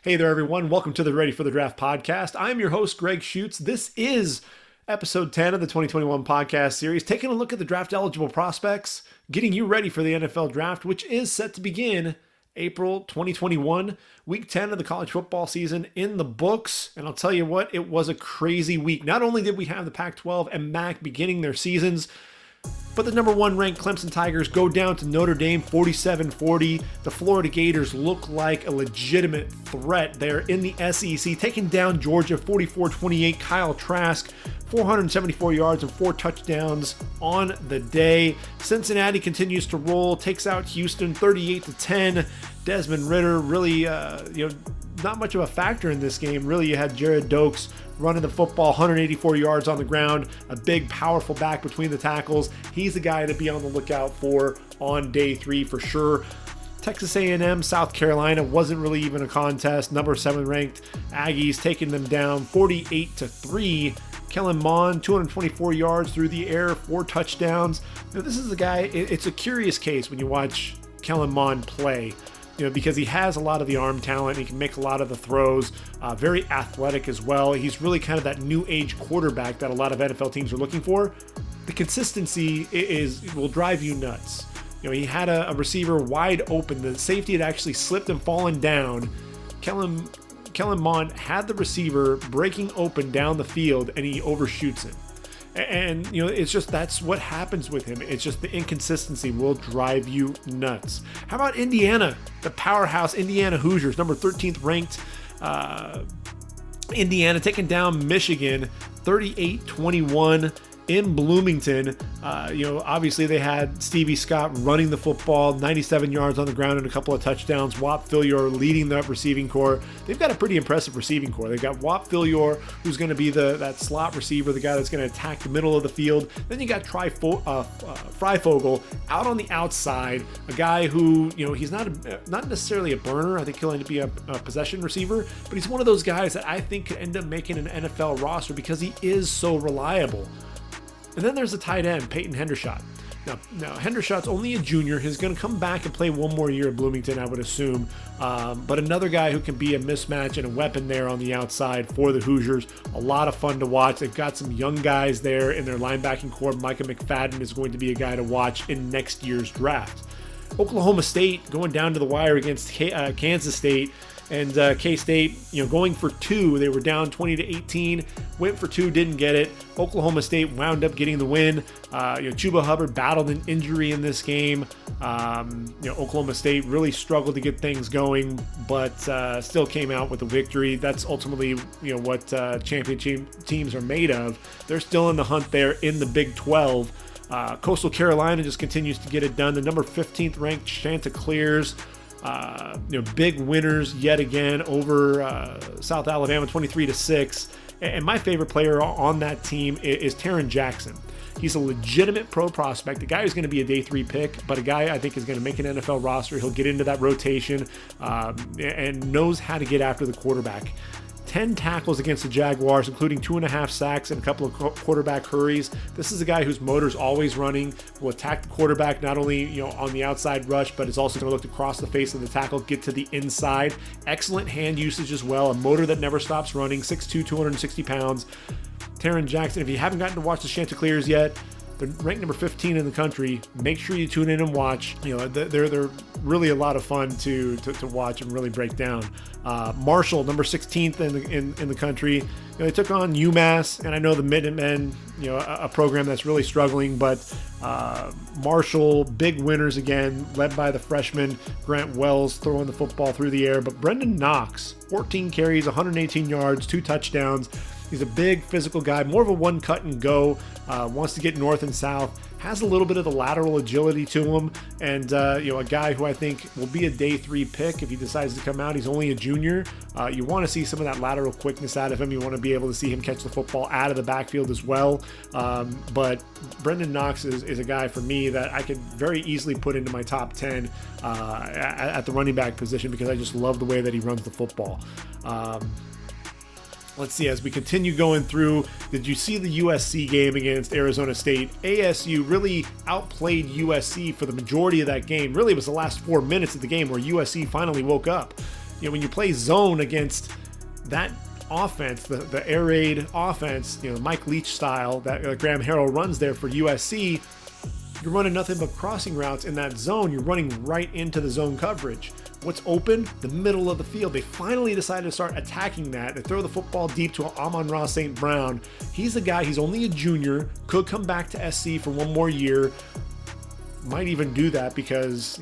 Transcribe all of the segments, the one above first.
Hey there, everyone. Welcome to the Ready for the Draft podcast. I'm your host, Gregg Schutze. This is episode 10 of the 2021 podcast series, taking a look at the draft-eligible prospects, getting you ready for the NFL Draft, which is set to begin April 2021. Week 10 of the college football season in the books. And I'll tell you what, it was a crazy week. Not only did we have the Pac-12 and MAC beginning their seasons, but the number one ranked Clemson Tigers go down to Notre Dame 47-40. The Florida Gators look like a legitimate threat there in the SEC, taking down Georgia 44-28. Kyle Trask, 474 yards and 4 touchdowns on the day. Cincinnati continues to roll, takes out Houston 38-10. Desmond Ridder really, not much of a factor in this game. Really, you had Jared Dokes running the football, 184 yards on the ground, a big, powerful back between the tackles. He's the guy to be on the lookout for on day 3 for sure. Texas A&M, South Carolina wasn't really even a contest. Number 7 ranked Aggies taking them down 48-3. Kellen Mond, 224 yards through the air, 4 touchdowns. This is a guy, it's a curious case when you watch Kellen Mond play. Because he has a lot of the arm talent. He can make a lot of the throws, very athletic as well. He's really kind of that new age quarterback that a lot of NFL teams are looking for. The consistency will drive you nuts. He had a receiver wide open. The safety had actually slipped and fallen down. Kellen Mond had the receiver breaking open down the field, and he overshoots him. And, it's just, that's what happens with him. It's just the inconsistency will drive you nuts. How about Indiana? The powerhouse Indiana Hoosiers, number 13th ranked Indiana, taking down Michigan 38-21 in Bloomington. Obviously they had Stevie Scott running the football, 97 yards on the ground and a couple of touchdowns. Wyatt Hubert leading the receiving corps. They've got a pretty impressive receiving corps. They've got Wyatt Hubert, who's going to be that slot receiver, the guy that's going to attack the middle of the field. Then you got Freifogel out on the outside, a guy who, he's not necessarily a burner. I think he'll end up being a possession receiver, but he's one of those guys that I think could end up making an NFL roster because he is so reliable. And then there's the tight end, Peyton Hendershot. Now Hendershot's only a junior. He's going to come back and play one more year at Bloomington, I would assume. But another guy who can be a mismatch and a weapon there on the outside for the Hoosiers. A lot of fun to watch. They've got some young guys there in their linebacking core. Micah McFadden is going to be a guy to watch in next year's draft. Oklahoma State going down to the wire against Kansas State. And K-State, going for 2. They were down 20-18, went for 2, didn't get it. Oklahoma State wound up getting the win. Chuba Hubbard battled an injury in this game. Oklahoma State really struggled to get things going, but still came out with a victory. That's ultimately, what championship teams are made of. They're still in the hunt there in the Big 12. Coastal Carolina just continues to get it done. The number 15th ranked Chanticleers. Big winners yet again over South Alabama, 23-6. And my favorite player on that team is Teven Jenkins. He's a legitimate pro prospect, a guy who's going to be a day 3 pick, but a guy I think is going to make an NFL roster. He'll get into that rotation and knows how to get after the quarterback. 10 tackles against the Jaguars, including 2.5 sacks and a couple of quarterback hurries. This is a guy whose motor's always running, will attack the quarterback not only on the outside rush, but is also going to look across the face of the tackle, get to the inside. Excellent hand usage as well, a motor that never stops running, 6'2", 260 pounds. Teven Jenkins, if you haven't gotten to watch the Chanticleers yet, they're ranked number 15 in the country. Make sure you tune in and watch. They're really a lot of fun to watch and really break down. Marshall, number 16th in the country. They took on UMass, and I know the Minutemen, a program that's really struggling, but Marshall, big winners again, led by the freshman Grant Wells throwing the football through the air. But Brendan Knox, 14 carries, 118 yards, 2 touchdowns. He's a big physical guy, more of a one cut and go, wants to get north and south, has a little bit of the lateral agility to him, and a guy who I think will be a day 3 pick if he decides to come out. He's only a junior. You want to see some of that lateral quickness out of him. You want to be able to see him catch the football out of the backfield as well. But Brendan Knox is a guy for me that I could very easily put into my top 10 at the running back position because I just love the way that he runs the football. Let's see, as we continue going through, did you see the USC game against Arizona State? ASU really outplayed USC for the majority of that game. Really, it was the last 4 minutes of the game where USC finally woke up. when you play zone against that offense, the air raid offense, Mike Leach style that Graham Harrell runs there for USC, you're running nothing but crossing routes in that zone. You're running right into the zone coverage. What's open? The middle of the field. They finally decided to start attacking that. They throw the football deep to Amon-Ra St. Brown. He's a guy, he's only a junior, could come back to SC for one more year. Might even do that because,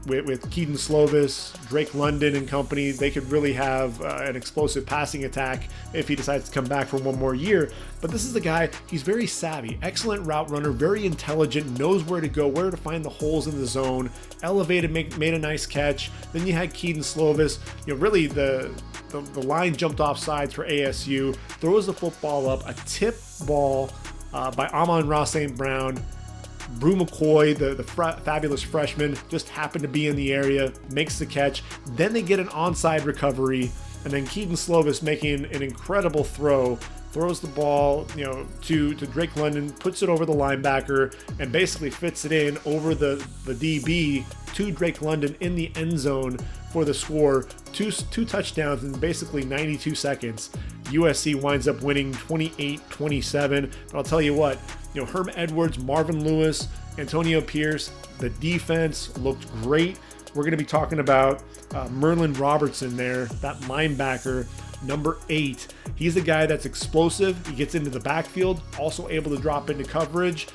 with Keaton Slovis, Drake London and company, they could really have an explosive passing attack if he decides to come back for one more year. But this is the guy, he's very savvy, excellent route runner, very intelligent, knows where to go, where to find the holes in the zone, elevated, made a nice catch. Then you had Keaton Slovis, really the line jumped off sides for ASU, throws the football up, a tip ball by Amon-Ra St. Brown. Brew McCoy, the fabulous freshman, just happened to be in the area, makes the catch. Then they get an onside recovery, and then Keaton Slovis making an incredible throw, throws the ball, to Drake London, puts it over the linebacker, and basically fits it in over the DB to Drake London in the end zone for the score. Two touchdowns in basically 92 seconds. USC winds up winning 28-27. But I'll tell you what, Herm Edwards, Marvin Lewis, Antonio Pierce, the defense looked great. We're going to be talking about Merlin Robertson there, that linebacker, number 8. He's a guy that's explosive. He gets into the backfield, also able to drop into coverage.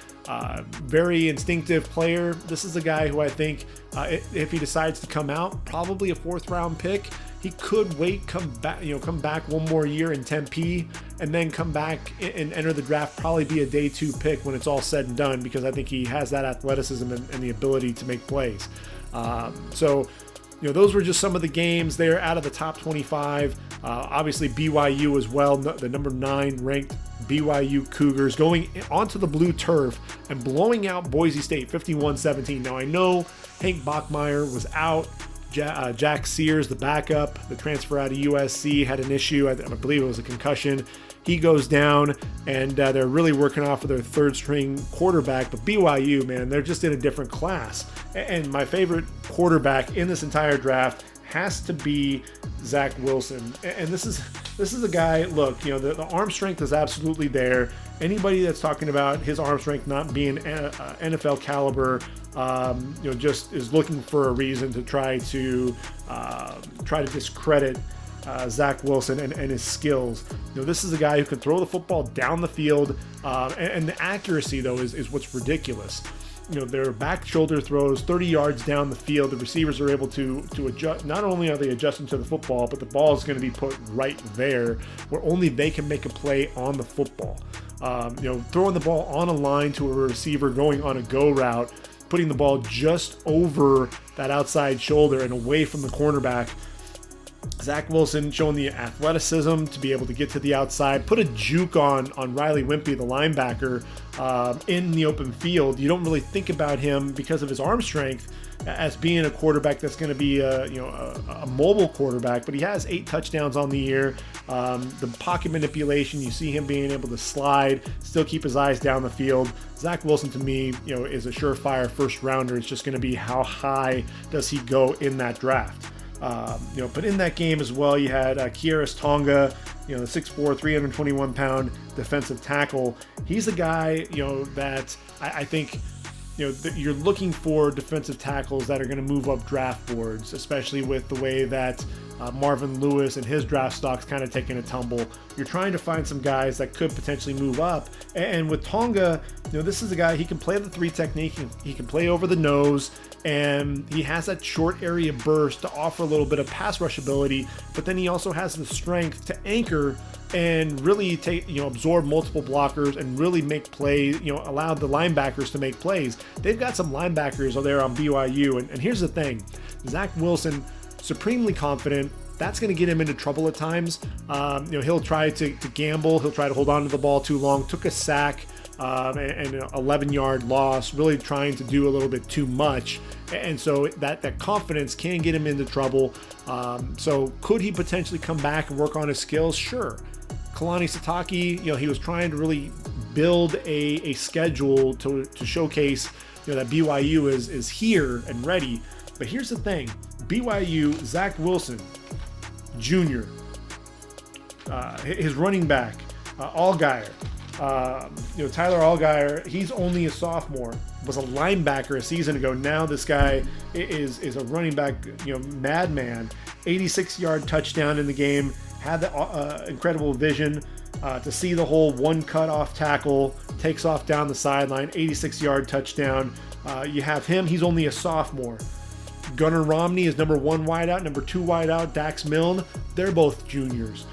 Very instinctive player. This is a guy who I think, if he decides to come out, probably a 4th round pick. He could come back one more year in Tempe, and then come back and enter the draft, probably be a day 2 pick when it's all said and done, because I think he has that athleticism and the ability to make plays. Those were just some of the games there out of the top 25. Obviously BYU as well, the number 9 ranked BYU Cougars going onto the blue turf and blowing out Boise State 51-17. Now I know Hank Bachmeier was out. Jack Sears, the backup, the transfer out of USC, had an issue. I believe it was a concussion. He goes down, and they're really working off of their 3rd string quarterback. But BYU, man, they're just in a different class. And my favorite quarterback in this entire draft has to be Zach Wilson. And this is a guy, look, the arm strength is absolutely there. Anybody that's talking about his arm strength not being NFL caliber, just is looking for a reason to try to discredit Zach Wilson and his skills. This is a guy who can throw the football down the field, and the accuracy though is what's ridiculous. Their back shoulder throws 30 yards down the field. The receivers are able to adjust. Not only are they adjusting to the football, but the ball is going to be put right there where only they can make a play on the football. Throwing the ball on a line to a receiver going on a go route, putting the ball just over that outside shoulder and away from the cornerback. Zach Wilson showing the athleticism to be able to get to the outside, put a juke on Riley Wimpy, the linebacker, in the open field. You don't really think about him because of his arm strength as being a quarterback that's going to be a mobile quarterback, but he has 8 touchdowns on the year. The pocket manipulation, you see him being able to slide, still keep his eyes down the field. Zach Wilson to me, is a surefire 1st rounder. It's just going to be how high does he go in that draft. But in that game as well, you had Kieris Tonga, the 6'4", 321-pound defensive tackle. He's a guy, that I think, you're looking for defensive tackles that are going to move up draft boards, especially with the way that Marvin Lewis and his draft stock's kind of taking a tumble. You're trying to find some guys that could potentially move up. And with Tonga, this is a guy, he can play the 3 technique, he can play over the nose, and he has that short area burst to offer a little bit of pass rush ability, but then he also has the strength to anchor and really absorb multiple blockers and really make plays, allow the linebackers to make plays. They've got some linebackers there on BYU, and here's the thing, Zach Wilson, supremely confident. That's going to get him into trouble at times. He'll try to gamble. He'll try to hold on to the ball too long. Took a sack and an 11-yard loss, really trying to do a little bit too much. And so that confidence can get him into trouble. So could he potentially come back and work on his skills? Sure. Kalani Sitake, he was trying to really build a schedule to showcase, that BYU is here and ready. But here's the thing, BYU, Zach Wilson, junior. His running back, Allgeier. Tyler Allgeier, he's only a sophomore, was a linebacker a season ago. Now this guy is a running back, madman. 86-yard touchdown in the game, had the incredible vision to see the hole, one cut-off tackle, takes off down the sideline, 86-yard touchdown. You have him, he's only a sophomore. Gunnar Romney is number 1 wideout, number 2 wideout, Dax Milne, they're both juniors.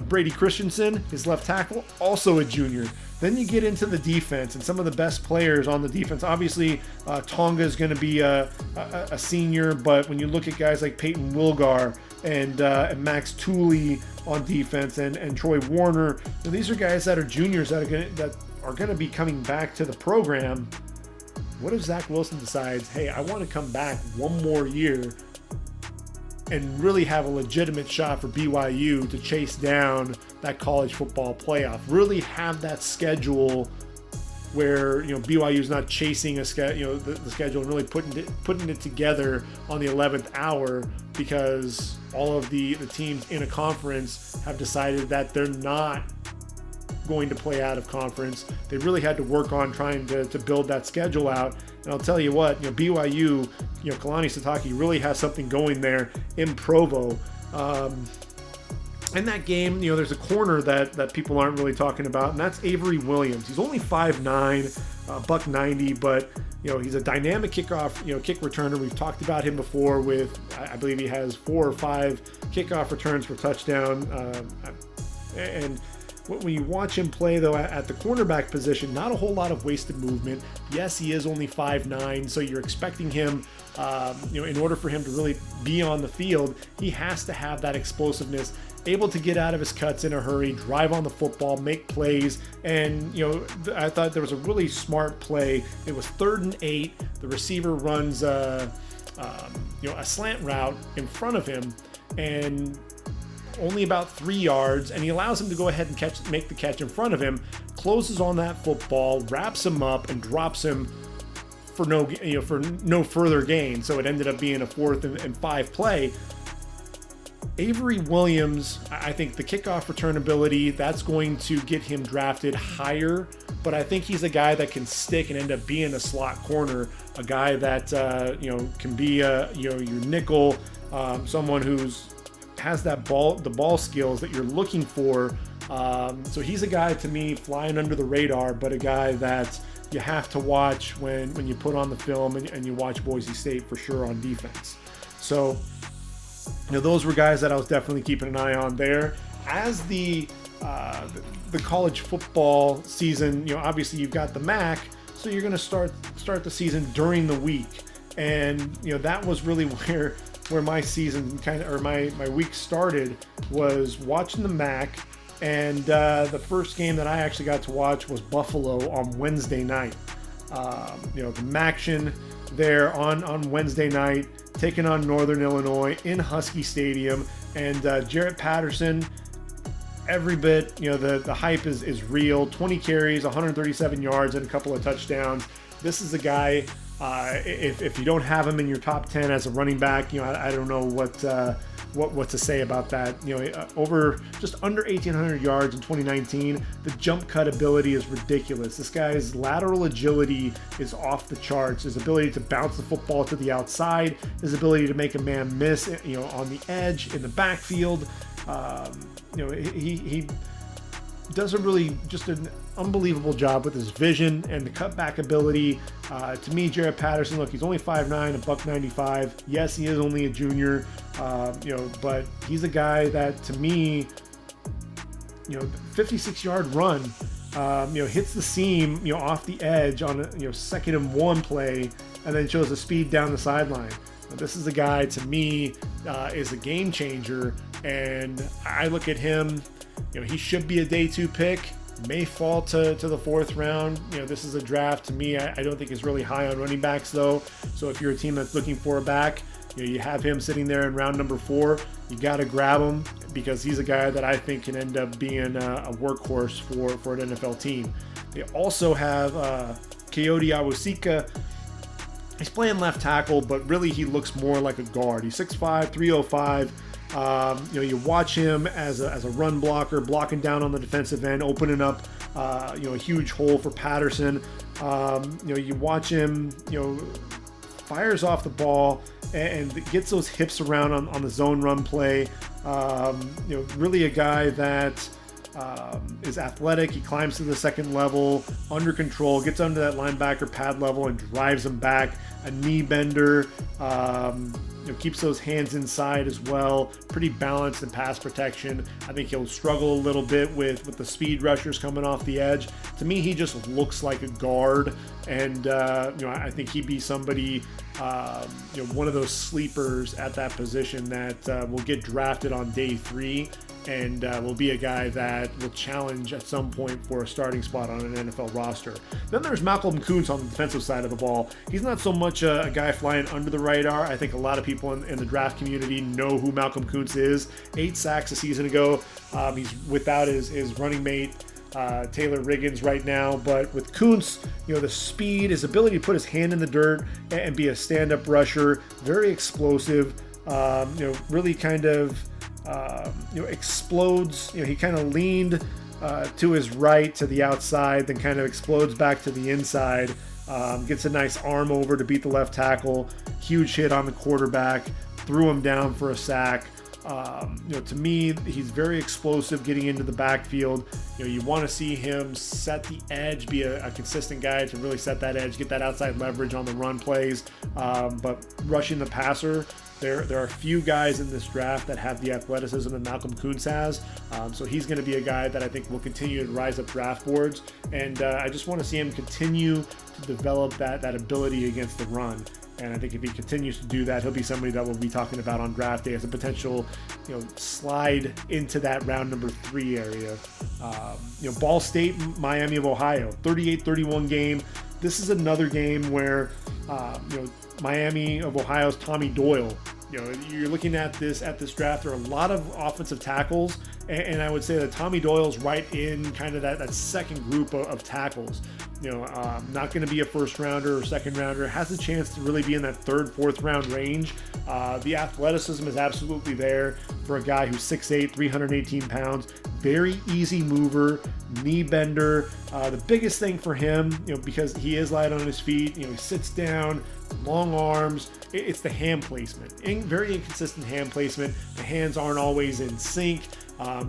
Brady Christensen, his left tackle, also a junior. Then you get into the defense and some of the best players on the defense. Obviously, Tonga is going to be a senior, but when you look at guys like Peyton Wilgar and Max Tooley on defense and Troy Warner, these are guys that are juniors that are going to be coming back to the program. What if Zach Wilson decides, hey, I want to come back one more year and really have a legitimate shot for BYU to chase down that college football playoff? Really have that schedule where BYU is not chasing the schedule and really putting it together on the 11th hour, because all of the teams in a conference have decided that they're not going to play out of conference. They really had to work on trying to build that schedule out. And I'll tell you what, BYU, Kalani Sitake really has something going there in Provo. In that game, there's a corner that people aren't really talking about, and that's Avery Williams. He's only 5'9", $190, but he's a dynamic kick returner. We've talked about him before with, I believe he has 4 or 5 kickoff returns for touchdown. And when you watch him play, though, at the cornerback position, not a whole lot of wasted movement. Yes, he is only 5'9", so you're expecting him, in order for him to really be on the field, he has to have that explosiveness, able to get out of his cuts in a hurry, drive on the football, make plays. And, I thought there was a really smart play. It was 3rd and 8. The receiver runs, a slant route in front of him, and only about 3 yards, and he allows him to go ahead and make the catch in front of him, closes on that football, wraps him up, and drops him for no further gain. So it ended up being a 4th and 5 play. Avery Williams, I think the kickoff return ability, that's going to get him drafted higher, but I think he's a guy that can stick and end up being a slot corner, a guy that can be your nickel, someone who's has the ball skills that you're looking for. So he's a guy, to me, flying under the radar, but a guy that you have to watch when you put on the film and you watch Boise State for sure on defense. So those were guys that I was definitely keeping an eye on there. As the college football season, obviously you've got the MAC, so you're going to start the season during the week, and that was really where my season my week started, was watching the MAC. And the first game that I actually got to watch was Buffalo on Wednesday night. The MACtion there on Wednesday night, taking on Northern Illinois in Husky Stadium. And Jarrett Patterson, every bit, the hype is real. 20 carries, 137 yards, and a couple of touchdowns. This is a guy, if you don't have him in your top 10 as a running back, I don't know what to say about that. Over just under 1,800 yards in 2019. The jump cut ability is ridiculous. This guy's lateral agility is off the charts. His ability to bounce the football to the outside, his ability to make a man miss, on the edge, in the backfield. He does just an unbelievable job with his vision and the cutback ability. To me, Jarrett Patterson, look, he's only 5'9", $195. Yes, he is only a junior, but he's a guy that, to me, 56-yard run, hits the seam, off the edge on a 2nd and 1 play, and then shows the speed down the sideline. Now, this is a guy, to me, is a game changer, and I look at him. He should be a day 2 pick, may fall to the 4th round. This is a draft, to me, I don't think is really high on running backs, though. So if you're a team that's looking for a back, you have him sitting there in round number 4. You got to grab him, because he's a guy that I think can end up being a workhorse for an NFL team. They also have Coyote Awosika. He's playing left tackle, but really he looks more like a guard. He's 6'5", 305. You watch him as a run blocker, blocking down on the defensive end, opening up, a huge hole for Patterson. You watch him, fires off the ball and gets those hips around on the zone run play. Really a guy that is athletic. He climbs to the second level, under control, gets under that linebacker pad level and drives him back. A knee bender, keeps those hands inside as well. Pretty balanced in pass protection. I think he'll struggle a little bit with the speed rushers coming off the edge. To me, he just looks like a guard, and I think he'd be somebody, one of those sleepers at that position that will get drafted on day 3. And will be a guy that will challenge at some point for a starting spot on an NFL roster. Then there's Malcolm Kuntz on the defensive side of the ball. He's not so much a guy flying under the radar. I think a lot of people in the draft community know who Malcolm Kuntz is. 8 sacks a season ago. He's without his running mate, Taylor Riggins, right now. But with Kuntz, the speed, his ability to put his hand in the dirt and be a stand-up rusher, very explosive, really kind of explodes. He kind of leaned to his right to the outside, then kind of explodes back to the inside. Gets a nice arm over to beat the left tackle. Huge hit on the quarterback, threw him down for a sack. To me, he's very explosive getting into the backfield. You want to see him set the edge, be a consistent guy to really set that edge, get that outside leverage on the run plays. But rushing the passer, there are a few guys in this draft that have the athleticism that Malcolm Kuntz has. So he's going to be a guy that I think will continue to rise up draft boards. And I just want to see him continue to develop that ability against the run. And I think if he continues to do that, he'll be somebody that we'll be talking about on draft day as a potential, slide into that round number 3 area. Ball State, Miami of Ohio, 38-31 game. This is another game where, Miami of Ohio's Tommy Doyle. You're looking at this draft. There are a lot of offensive tackles, and I would say that Tommy Doyle's right in kind of that second group of tackles. Not going to be a first rounder or second rounder. Has a chance to really be in that 3rd, 4th round range. The athleticism is absolutely there for a guy who's 6'8", 318 pounds. Very easy mover, knee bender. The biggest thing for him, because he is light on his feet, he sits down, long arms. It's the hand placement. Very inconsistent hand placement. The hands aren't always in sync.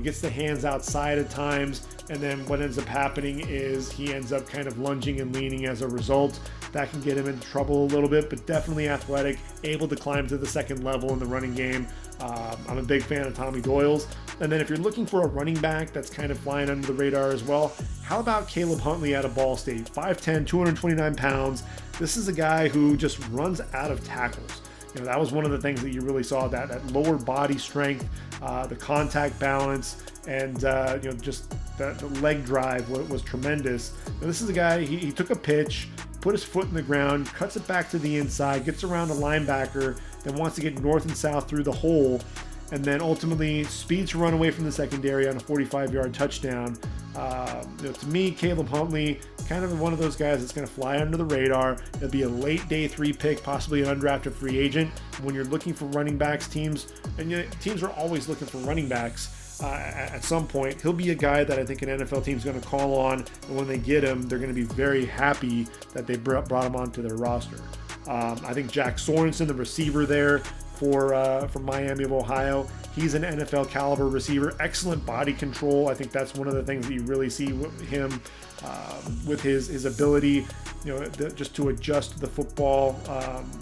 Gets the hands outside at times, and then what ends up happening is he ends up kind of lunging and leaning as a result. That can get him into trouble a little bit, but definitely athletic, able to climb to the second level in the running game. I'm a big fan of Tommy Doyle's. And then if you're looking for a running back that's kind of flying under the radar as well, how about Caleb Huntley out of Ball State? 5'10", 229 pounds. This is a guy who just runs out of tackles. That was one of the things that you really saw, that lower body strength, the contact balance, and just the leg drive was tremendous. Now, this is a guy, he took a pitch, put his foot in the ground, cuts it back to the inside, gets around a linebacker, then wants to get north and south through the hole, and then ultimately speeds to run away from the secondary on a 45-yard touchdown. To me, Caleb Huntley, kind of one of those guys that's going to fly under the radar. He'll be a late day 3 pick, possibly an undrafted free agent. When you're looking for running backs, teams are always looking for running backs at some point. He'll be a guy that I think an NFL team's going to call on, and when they get him, they're going to be very happy that they brought him onto their roster. I think Jack Sorensen, the receiver there for Miami of Ohio, he's an NFL caliber receiver. Excellent body control. I think that's one of the things that you really see with him, with his ability, just to adjust to the football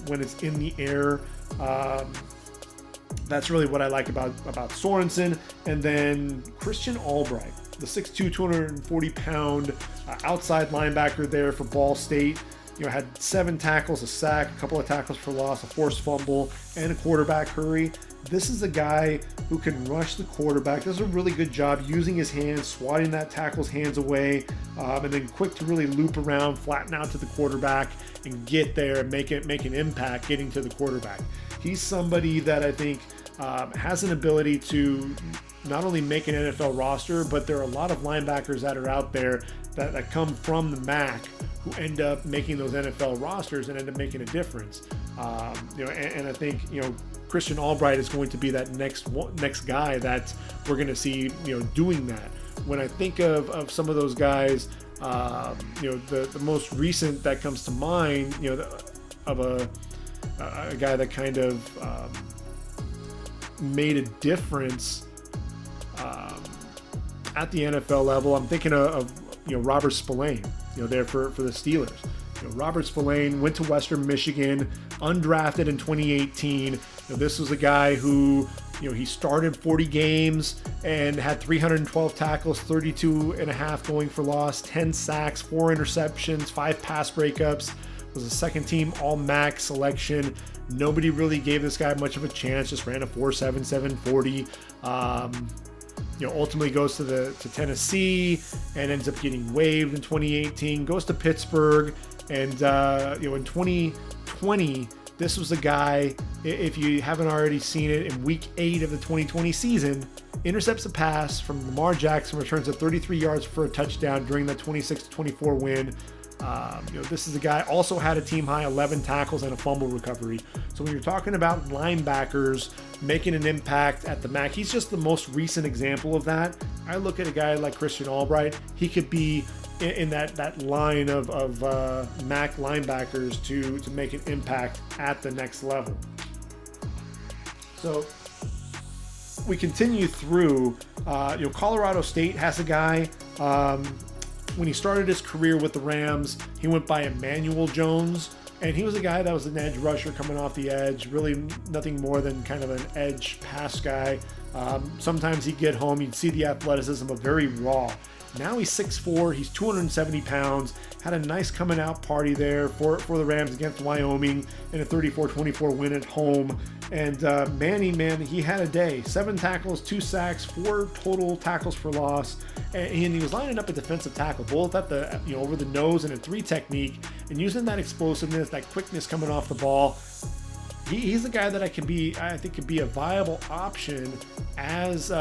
when it's in the air. That's really what I like about Sorensen. And then Christian Albright, the 6'2", 240-pound outside linebacker there for Ball State. Had 7 tackles, a sack, a couple of tackles for loss, a forced fumble, and a quarterback hurry. This is a guy who can rush the quarterback, does a really good job using his hands, swatting that tackle's hands away, and then quick to really loop around, flatten out to the quarterback, and get there and make an impact getting to the quarterback. He's somebody that I think has an ability to not only make an NFL roster, but there are a lot of linebackers that are out there that come from the MAC who end up making those NFL rosters and end up making a difference. And I think, Christian Albright is going to be that next guy that we're going to see, doing that. When I think of some of those guys, the most recent that comes to mind, of a guy that kind of made a difference at the NFL level, I'm thinking of Robert Spillane, there for the Steelers. Robert Spillane went to Western Michigan, undrafted in 2018. This was a guy who, he started 40 games and had 312 tackles, 32.5 going for loss, 10 sacks, 4 interceptions, 5 pass breakups. Was a second team All MAC selection. Nobody really gave this guy much of a chance. Just ran a 4.77 40. Ultimately goes to Tennessee and ends up getting waived in 2018. Goes to Pittsburgh, and in 2020, this was a guy, if you haven't already seen it, in week 8 of the 2020 season, intercepts a pass from Lamar Jackson, returns it 33 yards for a touchdown during that 26-24 win. This is a guy also had a team high 11 tackles and a fumble recovery. So when you're talking about linebackers making an impact at the MAC, he's just the most recent example of that. I look at a guy like Christian Albright. He could be in that line of MAC linebackers to make an impact at the next level. So we continue through. Colorado State has a guy. When he started his career with the Rams, he went by Emmanuel Jones, and he was a guy that was an edge rusher coming off the edge, really nothing more than kind of an edge pass guy. Sometimes he'd get home, you'd see the athleticism, but very raw. Now he's 6'4", he's 270 pounds, had a nice coming out party there for the Rams against Wyoming in a 34-24 win at home. And Manny, he had a day. 7 tackles, 2 sacks, 4 total tackles for loss. And he was lining up a defensive tackle, both at the over the nose and a 3 technique, and using that explosiveness, that quickness coming off the ball. He's a guy that I think could be a viable option as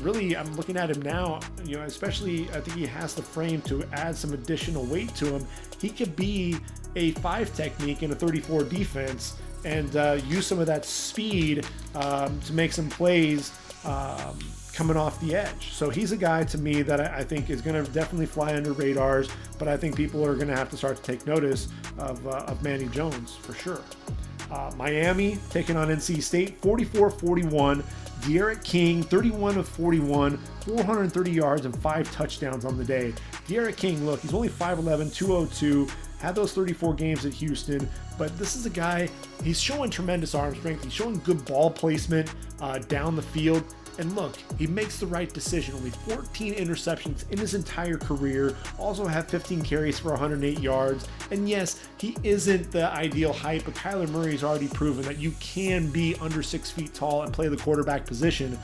really I'm looking at him now, especially I think he has the frame to add some additional weight to him. He could be a 5 technique in a 34 defense and use some of that speed to make some plays coming off the edge. So he's a guy to me that I think is going to definitely fly under radars, but I think people are going to have to start to take notice of Manny Jones for sure. Miami taking on NC State, 44-41. De'Aaron King, 31 of 41, 430 yards and 5 touchdowns on the day. De'Aaron King, look, he's only 5'11", 202, had those 34 games at Houston, but this is a guy, he's showing tremendous arm strength. He's showing good ball placement down the field. And look, he makes the right decision. Only 14 interceptions in his entire career. Also had 15 carries for 108 yards. And yes, he isn't the ideal height, but Kyler Murray's already proven that you can be under 6 feet tall and play the quarterback position.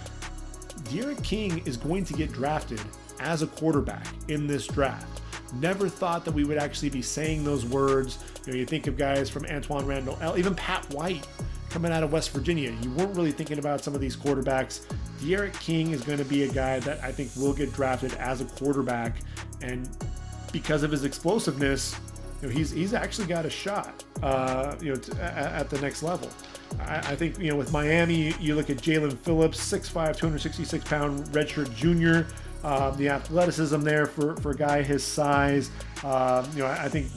De'Aaron King is going to get drafted as a quarterback in this draft. Never thought that we would actually be saying those words. You think of guys from Antoine Randall, even Pat White coming out of West Virginia. You weren't really thinking about some of these quarterbacks. De'Aaron King is going to be a guy that I think will get drafted as a quarterback, and because of his explosiveness, he's actually got a shot, at the next level. I think, with Miami, you look at Jalen Phillips, 6'5", 266-pound redshirt junior. The athleticism there for a guy his size. I think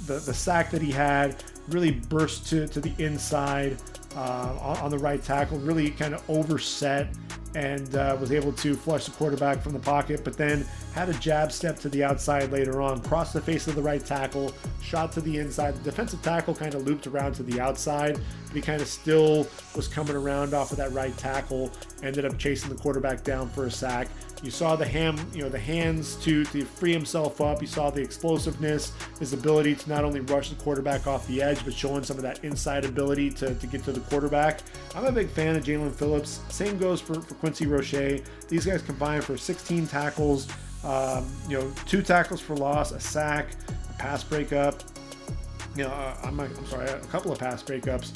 the sack that he had really burst to the inside on the right tackle, really kind of overset, and was able to flush the quarterback from the pocket, but then had a jab step to the outside later on, crossed the face of the right tackle, shot to the inside. The defensive tackle kind of looped around to the outside, but he kind of still was coming around off of that right tackle, ended up chasing the quarterback down for a sack. You saw the hands to free himself up. You saw the explosiveness, his ability to not only rush the quarterback off the edge, but showing some of that inside ability to get to the quarterback. I'm a big fan of Jalen Phillips. Same goes for Quincy Roche. These guys combined for 16 tackles, 2 tackles for loss, a sack, a pass breakup. A couple of pass breakups.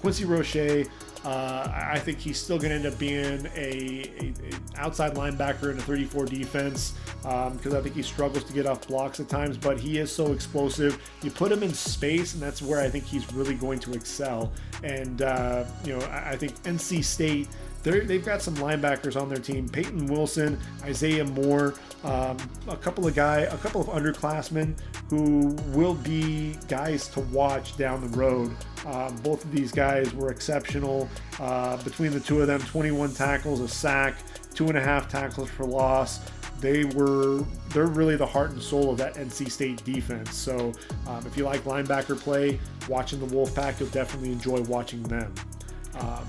Quincy Roche, I think he's still going to end up being a outside linebacker in a 34 defense because I think he struggles to get off blocks at times, but he is so explosive. You put him in space, and that's where I think he's really going to excel. And, I think NC State, they've got some linebackers on their team. Peyton Wilson, Isaiah Moore, a couple of underclassmen who will be guys to watch down the road. Both of these guys were exceptional. Between the two of them, 21 tackles, a sack, 2.5 tackles for loss. They're really the heart and soul of that NC State defense. So if you like linebacker play, watching the Wolfpack, you'll definitely enjoy watching them.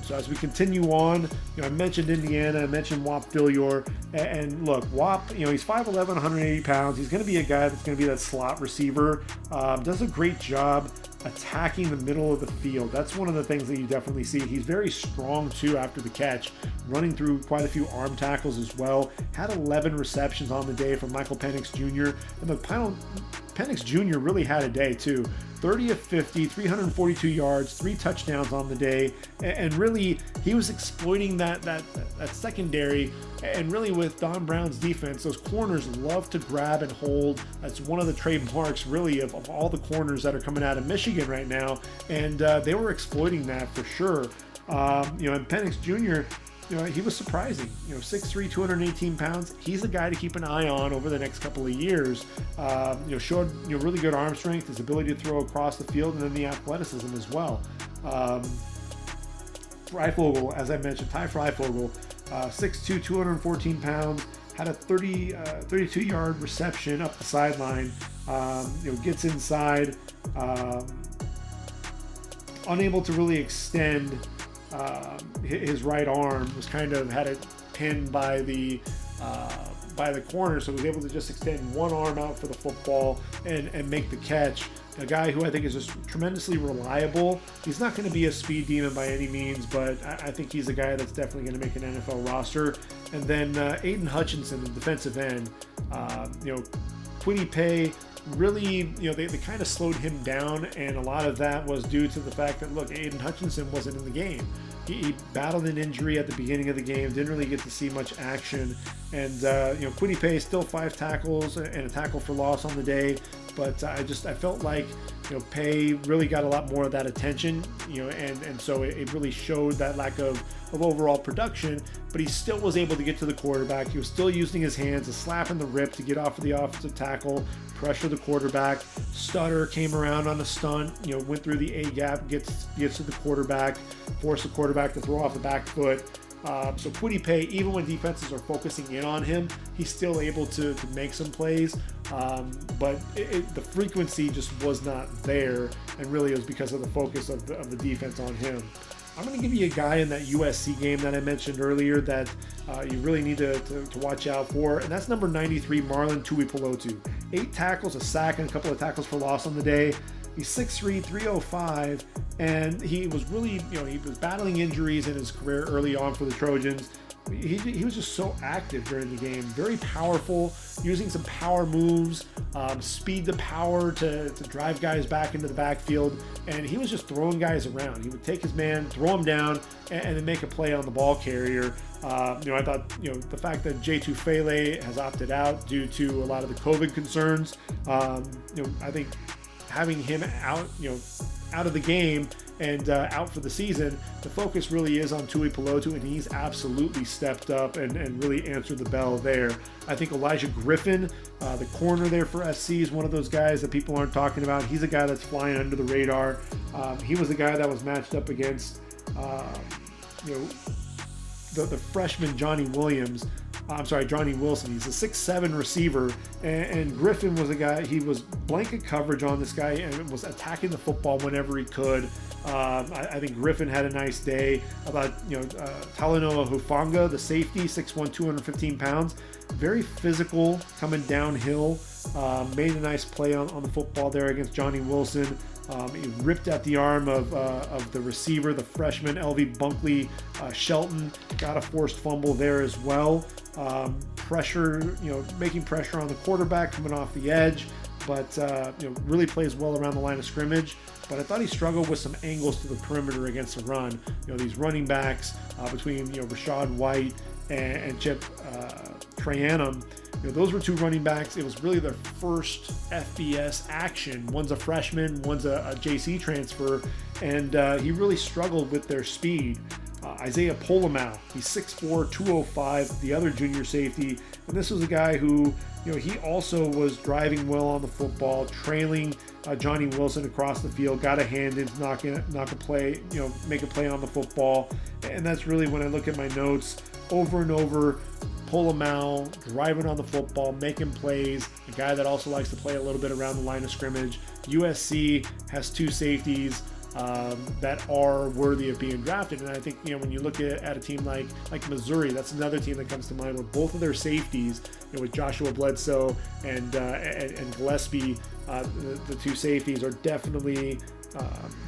So as we continue on, I mentioned Indiana, I mentioned Whop Philyor, and look, Whop, he's 5'11", 180 pounds. He's going to be a guy that's going to be that slot receiver. Does a great job attacking the middle of the field. That's one of the things that you definitely see. He's very strong too after the catch, running through quite a few arm tackles as well. Had 11 receptions on the day from Michael Penix Jr. And the Penix Jr. really had a day too. 30 of 50, 342 yards, 3 touchdowns on the day, and really he was exploiting that secondary. And really with Don Brown's defense, those corners love to grab and hold. That's one of the trademarks really of all the corners that are coming out of Michigan right now, and they were exploiting that for sure. And Penix Jr., he was surprising. 6'3", 218 pounds. He's a guy to keep an eye on over the next couple of years. Showed really good arm strength, his ability to throw across the field, and then the athleticism as well. Freifogel, as I mentioned, Ty Freifogel, 6'2", 214 pounds, had a 32-yard reception up the sideline. Gets inside, unable to really extend his right arm, was kind of had it pinned by the corner, so was able to just extend one arm out for the football and make the catch. A guy who I think is just tremendously reliable. He's not going to be a speed demon by any means, but I think he's a guy that's definitely going to make an NFL roster. And then Aiden Hutchinson, the defensive end, Kwity Paye, really, they kind of slowed him down, and a lot of that was due to the fact that, look, Aiden Hutchinson wasn't in the game. He battled an injury at the beginning of the game, didn't really get to see much action, and Kwity Paye still 5 tackles and a tackle for loss on the day, but I felt like Paye really got a lot more of that attention, and so it really showed that lack of overall production, but he still was able to get to the quarterback. He was still using his hands, a slap in the rip to get off of the offensive tackle, pressure the quarterback. Stutter came around on a stunt, went through the A-gap, gets to the quarterback, forced the quarterback to throw off the back foot. So Kwity Paye, even when defenses are focusing in on him, he's still able to make some plays, but the frequency just was not there, and really it was because of the focus of the defense on him. I'm going to give you a guy in that USC game that I mentioned earlier that you really need to watch out for, and that's number 93, Marlon Tuipulotu. 8 tackles, a sack, and a couple of tackles for loss on the day. He's 6'3", 305, and he was really, he was battling injuries in his career early on for the Trojans. He was just so active during the game, very powerful, using some power moves, speed to power to drive guys back into the backfield, and he was just throwing guys around. He would take his man, throw him down, and then make a play on the ball carrier. I thought, the fact that J. Tufele has opted out due to a lot of the COVID concerns, I think having him out of the game and out for the season, the focus really is on Tuipulotu, and he's absolutely stepped up and really answered the bell there. I think Elijah Griffin, the corner there for SC, is one of those guys that people aren't talking about. He's a guy that's flying under the radar. He was the guy that was matched up against the freshman Johnny Wilson. He's a 6'7" receiver, and Griffin was a guy, he was blanket coverage on this guy and was attacking the football whenever he could. I think Griffin had a nice day. About Talanoa Hufanga, the safety, 6'1", 215 pounds, very physical, coming downhill, made a nice play on the football there against Johnny Wilson. He ripped at the arm of the receiver, the freshman LV Bunkley Shelton, got a forced fumble there as well. Pressure, making pressure on the quarterback coming off the edge. but really plays well around the line of scrimmage. But I thought he struggled with some angles to the perimeter against the run. These running backs between Rachaad White and Chip Trayanum. Those were two running backs. It was really their first FBS action. One's a freshman, one's a JC transfer, and he really struggled with their speed. Isaiah Polamau, he's 6'4", 205, the other junior safety. And this was a guy who, he also was driving well on the football, trailing Johnny Wilson across the field, got a hand in to knock a play, make a play on the football. And that's really when I look at my notes over and over. Polamau driving on the football, making plays, a guy that also likes to play a little bit around the line of scrimmage. USC has two safeties that are worthy of being drafted. And I think, when you look at a team like Missouri, that's another team that comes to mind where both of their safeties, with Joshua Bledsoe and Gillespie, the two safeties are definitely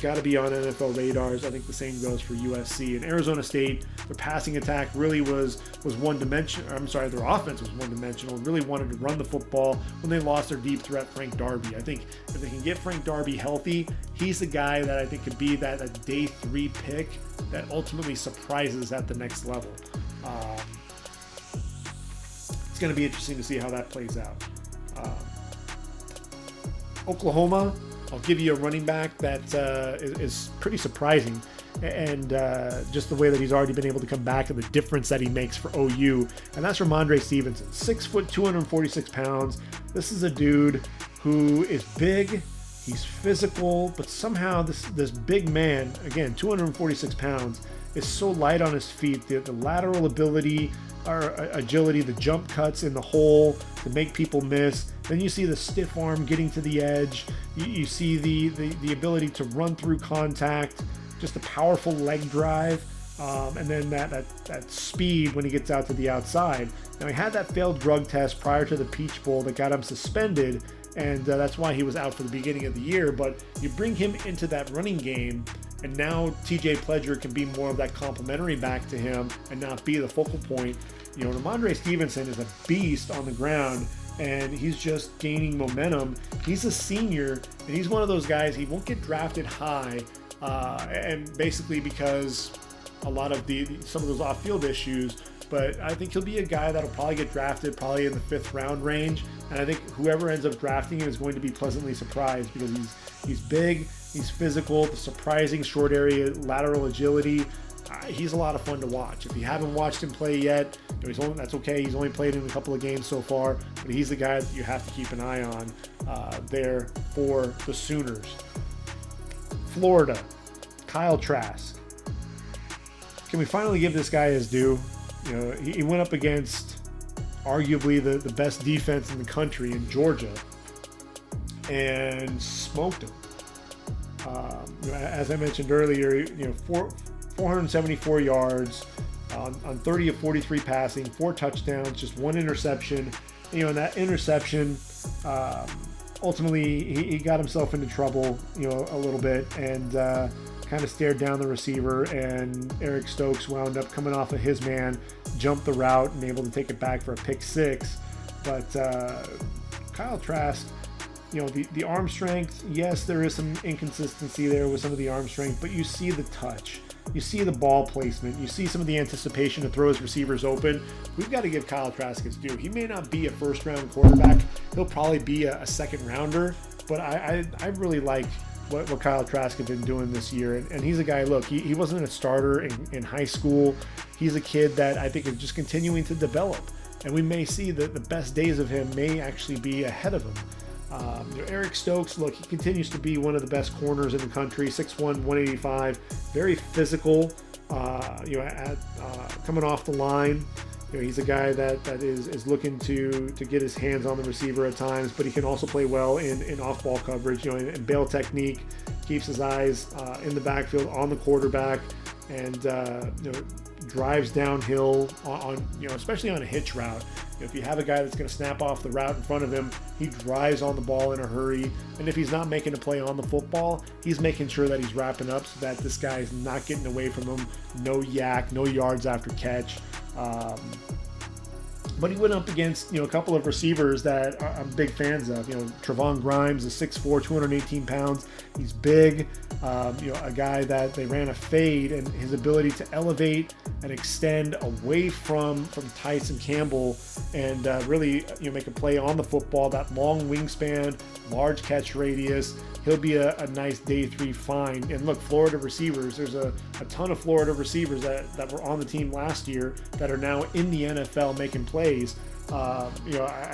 got to be on NFL radars. I think the same goes for USC. And Arizona State, their passing attack really was one-dimensional. I'm sorry, their offense was one-dimensional and really wanted to run the football when they lost their deep threat, Frank Darby. I think if they can get Frank Darby healthy, he's the guy that I think could be that day 3 pick that ultimately surprises at the next level. It's going to be interesting to see how that plays out. Oklahoma, I'll give you a running back that is pretty surprising, and just the way that he's already been able to come back and the difference that he makes for OU, and that's Rhamondre Stevenson, 6 foot, 246 pounds. This is a dude who is big, he's physical, but somehow this big man, again, 246 pounds, is so light on his feet. The lateral ability, or agility, the jump cuts in the hole to make people miss. Then you see the stiff arm getting to the edge. You see the ability to run through contact, just a powerful leg drive, and then that speed when he gets out to the outside. Now, he had that failed drug test prior to the Peach Bowl that got him suspended, and that's why he was out for the beginning of the year. But you bring him into that running game, and now TJ Pledger can be more of that complimentary back to him and not be the focal point. Rhamondre Stevenson is a beast on the ground, and he's just gaining momentum. He's a senior, and he's one of those guys, he won't get drafted high, and basically because a lot of some of those off-field issues, but I think he'll be a guy that'll probably get drafted probably in the 5th round range, and I think whoever ends up drafting him is going to be pleasantly surprised because he's big, he's physical, the surprising short area lateral agility. He's a lot of fun to watch. If you haven't watched him play yet, that's okay. He's only played in a couple of games so far, but he's the guy that you have to keep an eye on there for the Sooners. Florida, Kyle Trask. Can we finally give this guy his due? He went up against arguably the best defense in the country in Georgia and smoked him. As I mentioned earlier, 474 yards on 30 of 43 passing, 4 touchdowns, just 1 interception. And that interception, ultimately he got himself into trouble, a little bit, and kind of stared down the receiver, and Eric Stokes wound up coming off of his man, jumped the route, and able to take it back for a pick 6. But Kyle Trask, the arm strength, yes, there is some inconsistency there with some of the arm strength, but you see the touch. You see the ball placement. You see some of the anticipation to throw his receivers open. We've got to give Kyle Trask his due. He may not be a first-round quarterback. He'll probably be a second-rounder, but I really like what Kyle Trask has been doing this year. And he's a guy, look, he wasn't a starter in high school. He's a kid that I think is just continuing to develop. And we may see that the best days of him may actually be ahead of him. Eric Stokes, look, he continues to be one of the best corners in the country, 6'1", 185, very physical, coming off the line. He's a guy that is looking to get his hands on the receiver at times, but he can also play well in off-ball coverage, and bail technique, keeps his eyes in the backfield on the quarterback, and drives downhill on especially on a hitch route. If you have a guy that's going to snap off the route in front of him, he drives on the ball in a hurry. And if he's not making a play on the football, he's making sure that he's wrapping up so that this guy is not getting away from him. No yak, no yards after catch. But he went up against, a couple of receivers that I'm big fans of. Trevon Grimes is 6'4", 218 pounds. He's big. A guy that they ran a fade, and his ability to elevate and extend away from Tyson Campbell and really, make a play on the football. That long wingspan, large catch radius. He'll be a nice day 3 find. And look, Florida receivers, there's a ton of Florida receivers that were on the team last year that are now in the NFL making plays. I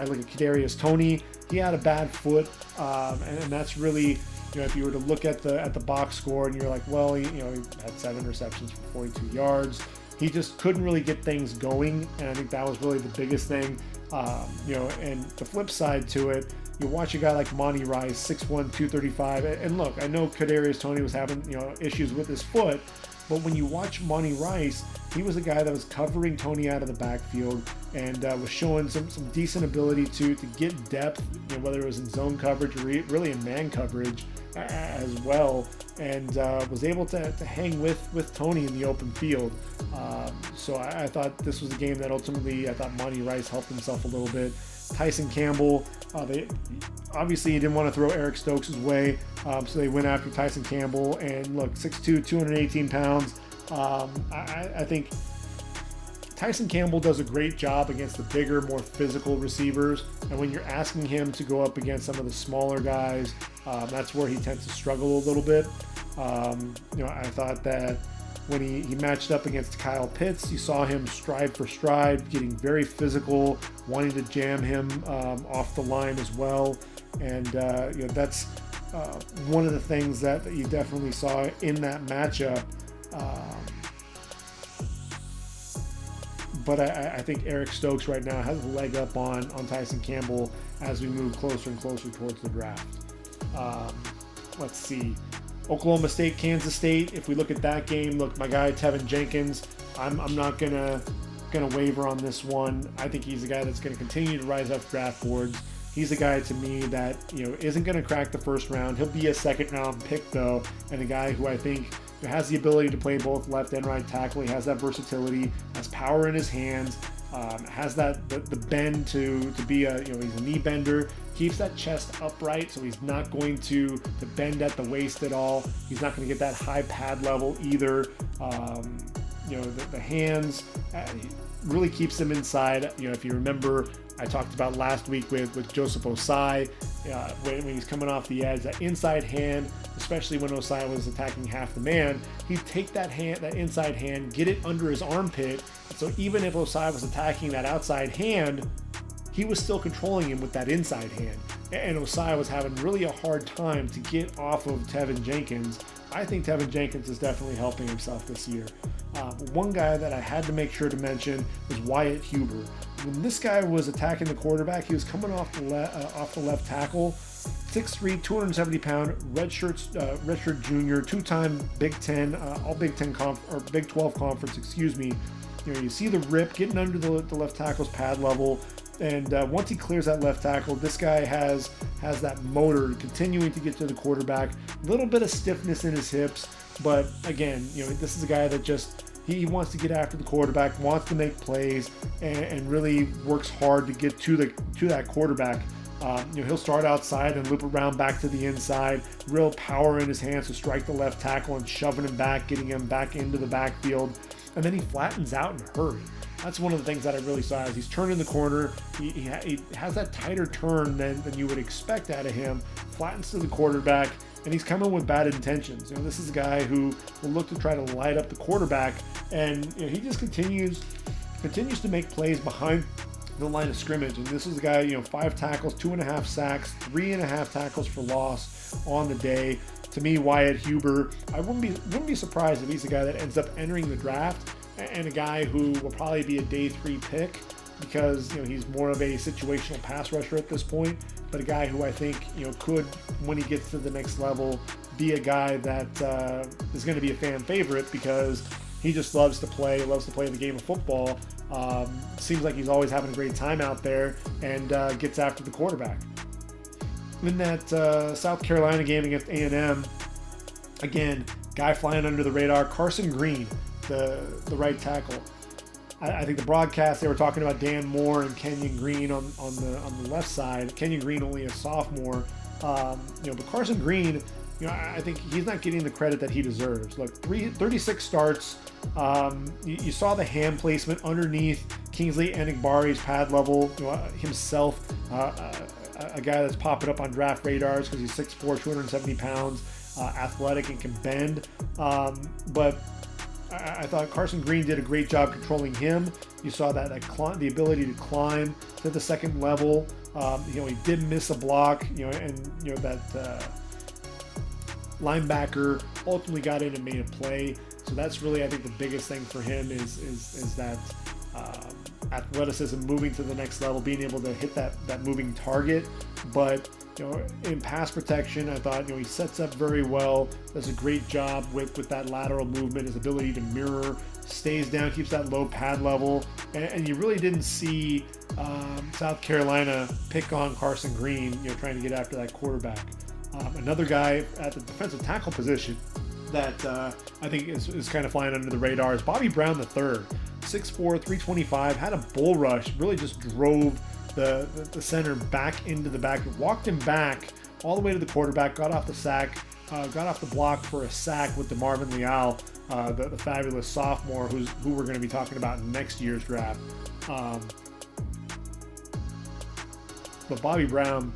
look at Kadarius Toney. He had a bad foot, and that's really, if you were to look at the box score and you're like, well, he had 7 receptions for 42 yards. He just couldn't really get things going, and I think that was really the biggest thing. And the flip side to it, you watch a guy like Monty Rice, 6'1", 235, and look, I know Kadarius Toney was having issues with his foot, but when you watch Monty Rice, he was a guy that was covering Toney out of the backfield and was showing some decent ability to get depth, whether it was in zone coverage or really in man coverage as well, and was able to hang with Toney in the open field. So I thought this was a game that ultimately I thought Monty Rice helped himself a little bit. Tyson Campbell, they obviously didn't want to throw Eric Stokes' way, so they went after Tyson Campbell. And look, 6'2", 218 pounds. I think Tyson Campbell does a great job against the bigger, more physical receivers. And when you're asking him to go up against some of the smaller guys, that's where he tends to struggle a little bit. I thought that when he matched up against Kyle Pitts, you saw him stride for stride, getting very physical, wanting to jam him off the line as well. And that's one of the things that you definitely saw in that matchup. But I think Eric Stokes right now has a leg up on Tyson Campbell as we move closer and closer towards the draft. Let's see. Oklahoma State, Kansas State. If we look at that game, look, my guy Teven Jenkins, I'm not gonna waver on this one. I think he's a guy that's gonna continue to rise up draft boards. He's a guy to me that isn't gonna crack the first round. He'll be a second round pick though, and a guy who I think has the ability to play both left and right tackle. He has that versatility, has power in his hands, has that the bend to be he's a knee bender. Keeps that chest upright, so he's not going to bend at the waist at all. He's not going to get that high pad level either. The hands really keeps him inside. If you remember, I talked about last week with Joseph Osai, when he's coming off the edge, that inside hand, especially when Osai was attacking half the man, he'd take that inside hand, get it under his armpit. So even if Osai was attacking that outside hand, he was still controlling him with that inside hand. And Osai was having really a hard time to get off of Teven Jenkins. I think Teven Jenkins is definitely helping himself this year. One guy that I had to make sure to mention was Wyatt Hubert. When this guy was attacking the quarterback, he was coming off the left tackle, 6'3", 270-pound, redshirt junior, two-time Big 10, all Big 10 or Big 12 conference, excuse me. You see the rip getting under the left tackle's pad level. And once he clears that left tackle, this guy has that motor continuing to get to the quarterback. A little bit of stiffness in his hips, but again, this is a guy that he wants to get after the quarterback, wants to make plays, and really works hard to get to that quarterback. He'll start outside and loop around back to the inside. Real power in his hands to strike the left tackle and shoving him back, getting him back into the backfield, and then he flattens out in a hurry. That's one of the things that I really saw as he's turning the corner. He has that tighter turn than you would expect out of him, flattens to the quarterback, and he's coming with bad intentions. This is a guy who will look to try to light up the quarterback, and he just continues to make plays behind the line of scrimmage. And this is a guy, 5 tackles, 2.5 sacks, 3.5 tackles for loss on the day. To me, Wyatt Hubert, I wouldn't be surprised if he's a guy that ends up entering the draft, and a guy who will probably be a day 3 pick because he's more of a situational pass rusher at this point, but a guy who I think could, when he gets to the next level, be a guy that is going to be a fan favorite because he just loves to play the game of football. Seems like he's always having a great time out there and gets after the quarterback. In that South Carolina game against A&M, again, guy flying under the radar, Carson Green, the right tackle. I think the broadcast, they were talking about Dan Moore and Kenyon Green on the left side. Kenyon Green only a sophomore, but Carson Green, I think he's not getting the credit that he deserves. Look, 36 starts. You saw the hand placement underneath Kingsley Enicgbari's pad level. Himself, a guy that's popping up on draft radars because he's 6'4", 270 pounds, athletic and can bend. But I thought Carson Green did a great job controlling him. You saw that the ability to climb to the second level. He did miss a block. That linebacker ultimately got in and made a play. So that's really, I think, the biggest thing for him is that athleticism, moving to the next level, being able to hit that moving target. But in pass protection, I thought he sets up very well, does a great job with that lateral movement, his ability to mirror, stays down, keeps that low pad level, and you really didn't see South Carolina pick on Carson Green, trying to get after that quarterback. Another guy at the defensive tackle position that I think is kind of flying under the radar is Bobby Brown III, 6'4", 325, had a bull rush, really just drove the center back into the back, walked him back all the way to the quarterback, got off the sack, got off the block for a sack with DeMarvin Leal, the fabulous sophomore who we're going to be talking about in next year's draft. But Bobby Brown,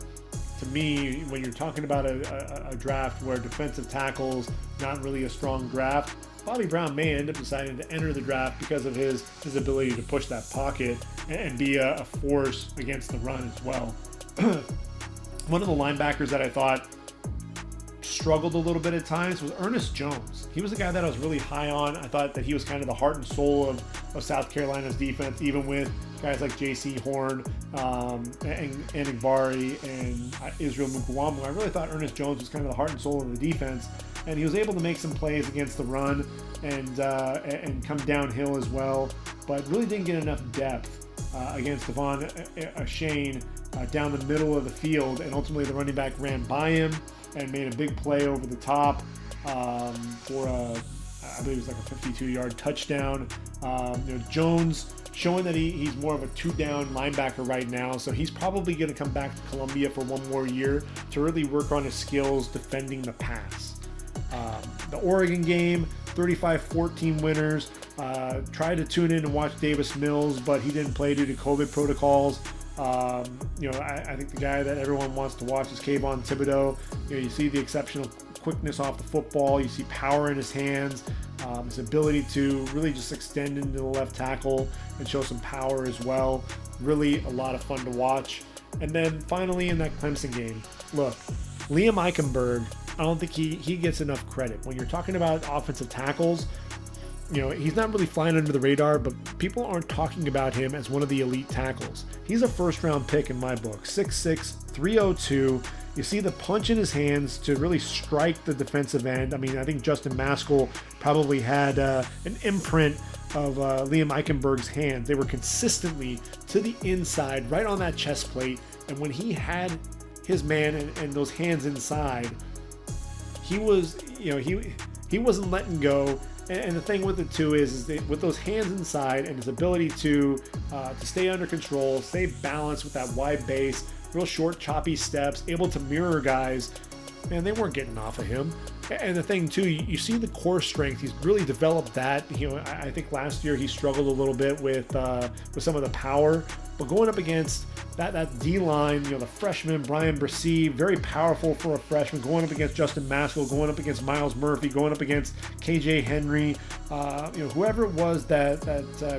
to me, when you're talking about a draft where defensive tackles not really a strong draft, Bobby Brown may end up deciding to enter the draft because of his ability to push that pocket and be a force against the run as well. One of the linebackers that I thought struggled a little bit at times was Ernest Jones. He was a guy that I was really high on. I thought that he was kind of the heart and soul of South Carolina's defense, even with guys like J.C. Horn and Enicgbari and Israel Mukuamu. I really thought Ernest Jones was kind of the heart and soul of the defense, and he was able to make some plays against the run and come downhill as well, but really didn't get enough depth against Devon Shane down the middle of the field, and ultimately the running back ran by him and made a big play over the top for I believe it was like a 52-yard touchdown. Jones showing that he's more of a two-down linebacker right now, so he's probably going to come back to Columbia for one more year to really work on his skills defending the pass. The Oregon game, 35-14 winners. Tried to tune in and watch Davis Mills, but he didn't play due to COVID protocols. I think the guy that everyone wants to watch is Kayvon Thibodeau. You see the exceptional quickness off the football. You see power in his hands, his ability to really just extend into the left tackle and show some power as well. Really a lot of fun to watch. And then finally in that Clemson game, look, Liam Eichenberg, I don't think he gets enough credit. When you're talking about offensive tackles, he's not really flying under the radar, but people aren't talking about him as one of the elite tackles. He's a first-round pick in my book, 6'6", 302. You see the punch in his hands to really strike the defensive end. I mean, I think Justin Maskell probably had an imprint of Liam Eichenberg's hands. They were consistently to the inside, right on that chest plate. And when he had his man and those hands inside, he was, he wasn't letting go. And the thing with it too is that with those hands inside and his ability to stay under control, stay balanced with that wide base, real short, choppy steps, able to mirror guys, man, they weren't getting off of him. And the thing too, you see the core strength. He's really developed that. I think last year he struggled a little bit with some of the power, but going up against that D line, the freshman Brian Bresee, very powerful for a freshman, going up against Justin Maskell, going up against Miles Murphy, going up against KJ Henry, whoever it was that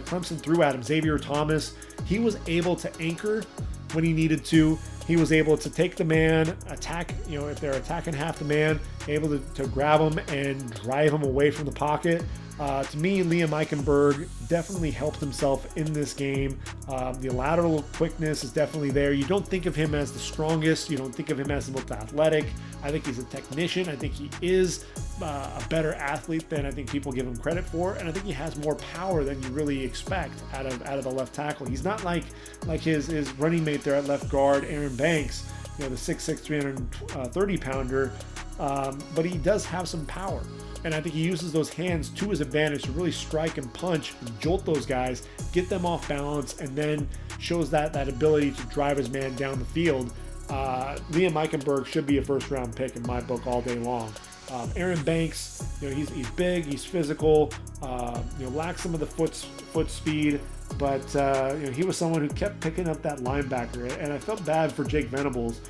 Clemson threw at him, Xavier Thomas, he was able to anchor when he needed to. He was able to take the man, attack, if they're attacking half the man, able to grab him and drive him away from the pocket. To me, Liam Eichenberg definitely helped himself in this game. The lateral quickness is definitely there. You don't think of him as the strongest. You don't think of him as the most athletic. I think he's a technician. I think he is a better athlete than I think people give him credit for. And I think he has more power than you really expect out of the left tackle. He's not like his running mate there at left guard, Aaron Banks, the 6'6", 330-pounder. but he does have some power. And I think he uses those hands to his advantage to really strike and punch and jolt those guys, get them off balance, and then shows that ability to drive his man down the field. Liam Eichenberg should be a first-round pick in my book all day long. Aaron Banks, he's big, he's physical, lacks some of the foot speed, but he was someone who kept picking up that linebacker, and I felt bad for Jake Venables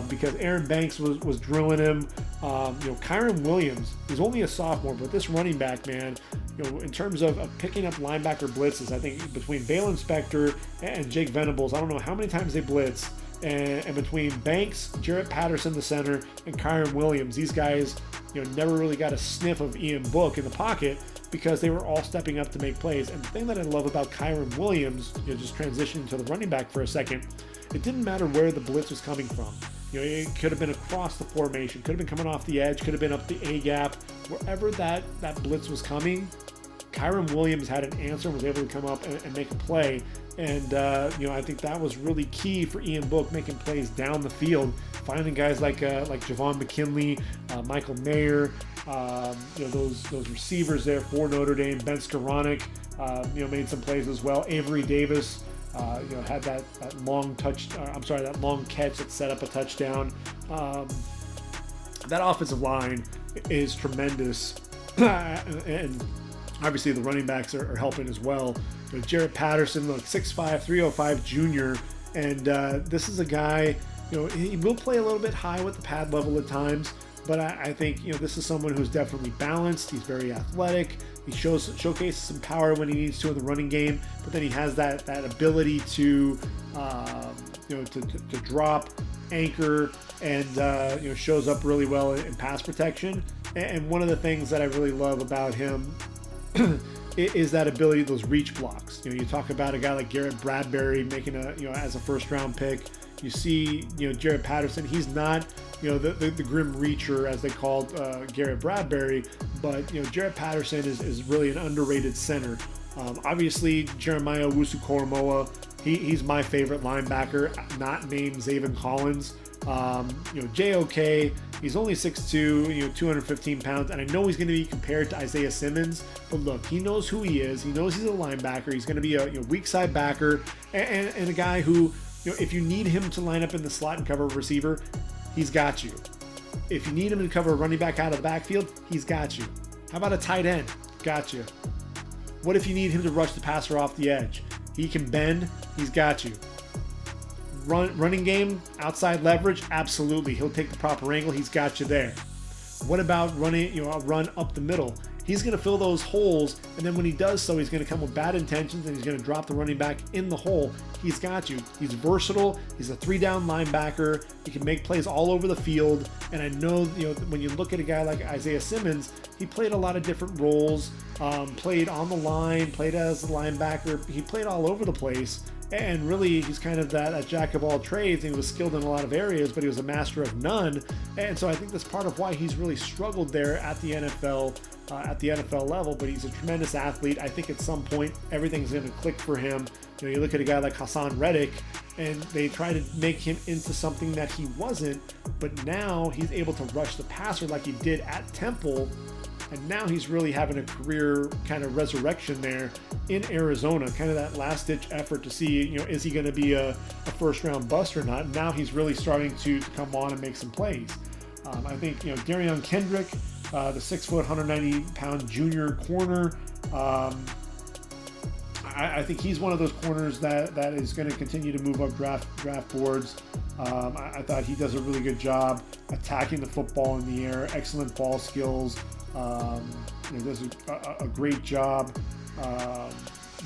because Aaron Banks was drilling him. Kyron Williams is only a sophomore, but this running back, man, in terms of picking up linebacker blitzes, I think between Valen Spector and Jake Venables, I don't know how many times they blitz. And between Banks, Jarrett Patterson, the center, and Kyron Williams, these guys, never really got a sniff of Ian Book in the pocket because they were all stepping up to make plays. And the thing that I love about Kyron Williams, just transitioning to the running back for a second, it didn't matter where the blitz was coming from. It could have been across the formation, could have been coming off the edge, could have been up the A gap, wherever that blitz was coming. Kyron Williams had an answer and was able to come up and make a play. And, I think that was really key for Ian Book, making plays down the field, finding guys like Javon McKinley, Michael Mayer, those receivers there for Notre Dame. Ben Skoranek, made some plays as well. Avery Davis, had that long catch that set up a touchdown. That offensive line is tremendous. And obviously the running backs are helping as well. Jarrett Patterson, 6'5", 305 junior, and this is a guy, he will play a little bit high with the pad level at times, but I think, this is someone who's definitely balanced. He's very athletic. He showcases some power when he needs to in the running game, but then he has that ability to drop, anchor, and shows up really well in pass protection. And one of the things that I really love about him is that ability, those reach blocks. You talk about a guy like Garrett Bradbury making as a first round pick. You see, Jarrett Patterson, he's not, the grim reacher as they called Garrett Bradbury, but, Jarrett Patterson is really an underrated center. Obviously, Jeremiah Owusu-Koramoah, he's my favorite linebacker, not named Zaven Collins. JOK, he's only 6'2", 215 pounds, and I know he's going to be compared to Isaiah Simmons, but look, he knows who he is. He knows he's a linebacker. He's going to be a weak side backer and a guy who, if you need him to line up in the slot and cover a receiver, he's got you. If you need him to cover a running back out of the backfield, he's got you. How about a tight end? Got you. What if you need him to rush the passer off the edge? He can bend. He's got you. Running game, outside leverage, absolutely. He'll take the proper angle. He's got you there. What about running, a run up the middle? He's going to fill those holes, and then when he does so, he's going to come with bad intentions, and he's going to drop the running back in the hole. He's got you. He's versatile. He's a 3-down linebacker. He can make plays all over the field, and I know, when you look at a guy like Isaiah Simmons, he played a lot of different roles, played on the line, played as a linebacker. He played all over the place. And really, he's kind of that jack of all trades. He was skilled in a lot of areas, but he was a master of none. And so I think that's part of why he's really struggled there at the NFL level. But he's a tremendous athlete. I think at some point everything's going to click for him. You look at a guy like Hassan Reddick, and they try to make him into something that he wasn't. But now he's able to rush the passer like he did at Temple. And now he's really having a career kind of resurrection there in Arizona, kind of that last-ditch effort to see, is he going to be a first-round bust or not? And now he's really starting to come on and make some plays. I think, Darion Kendrick, the 6', 190-pound junior corner, I think he's one of those corners that is going to continue to move up draft boards. I thought he does a really good job attacking the football in the air, excellent ball skills. Does a great job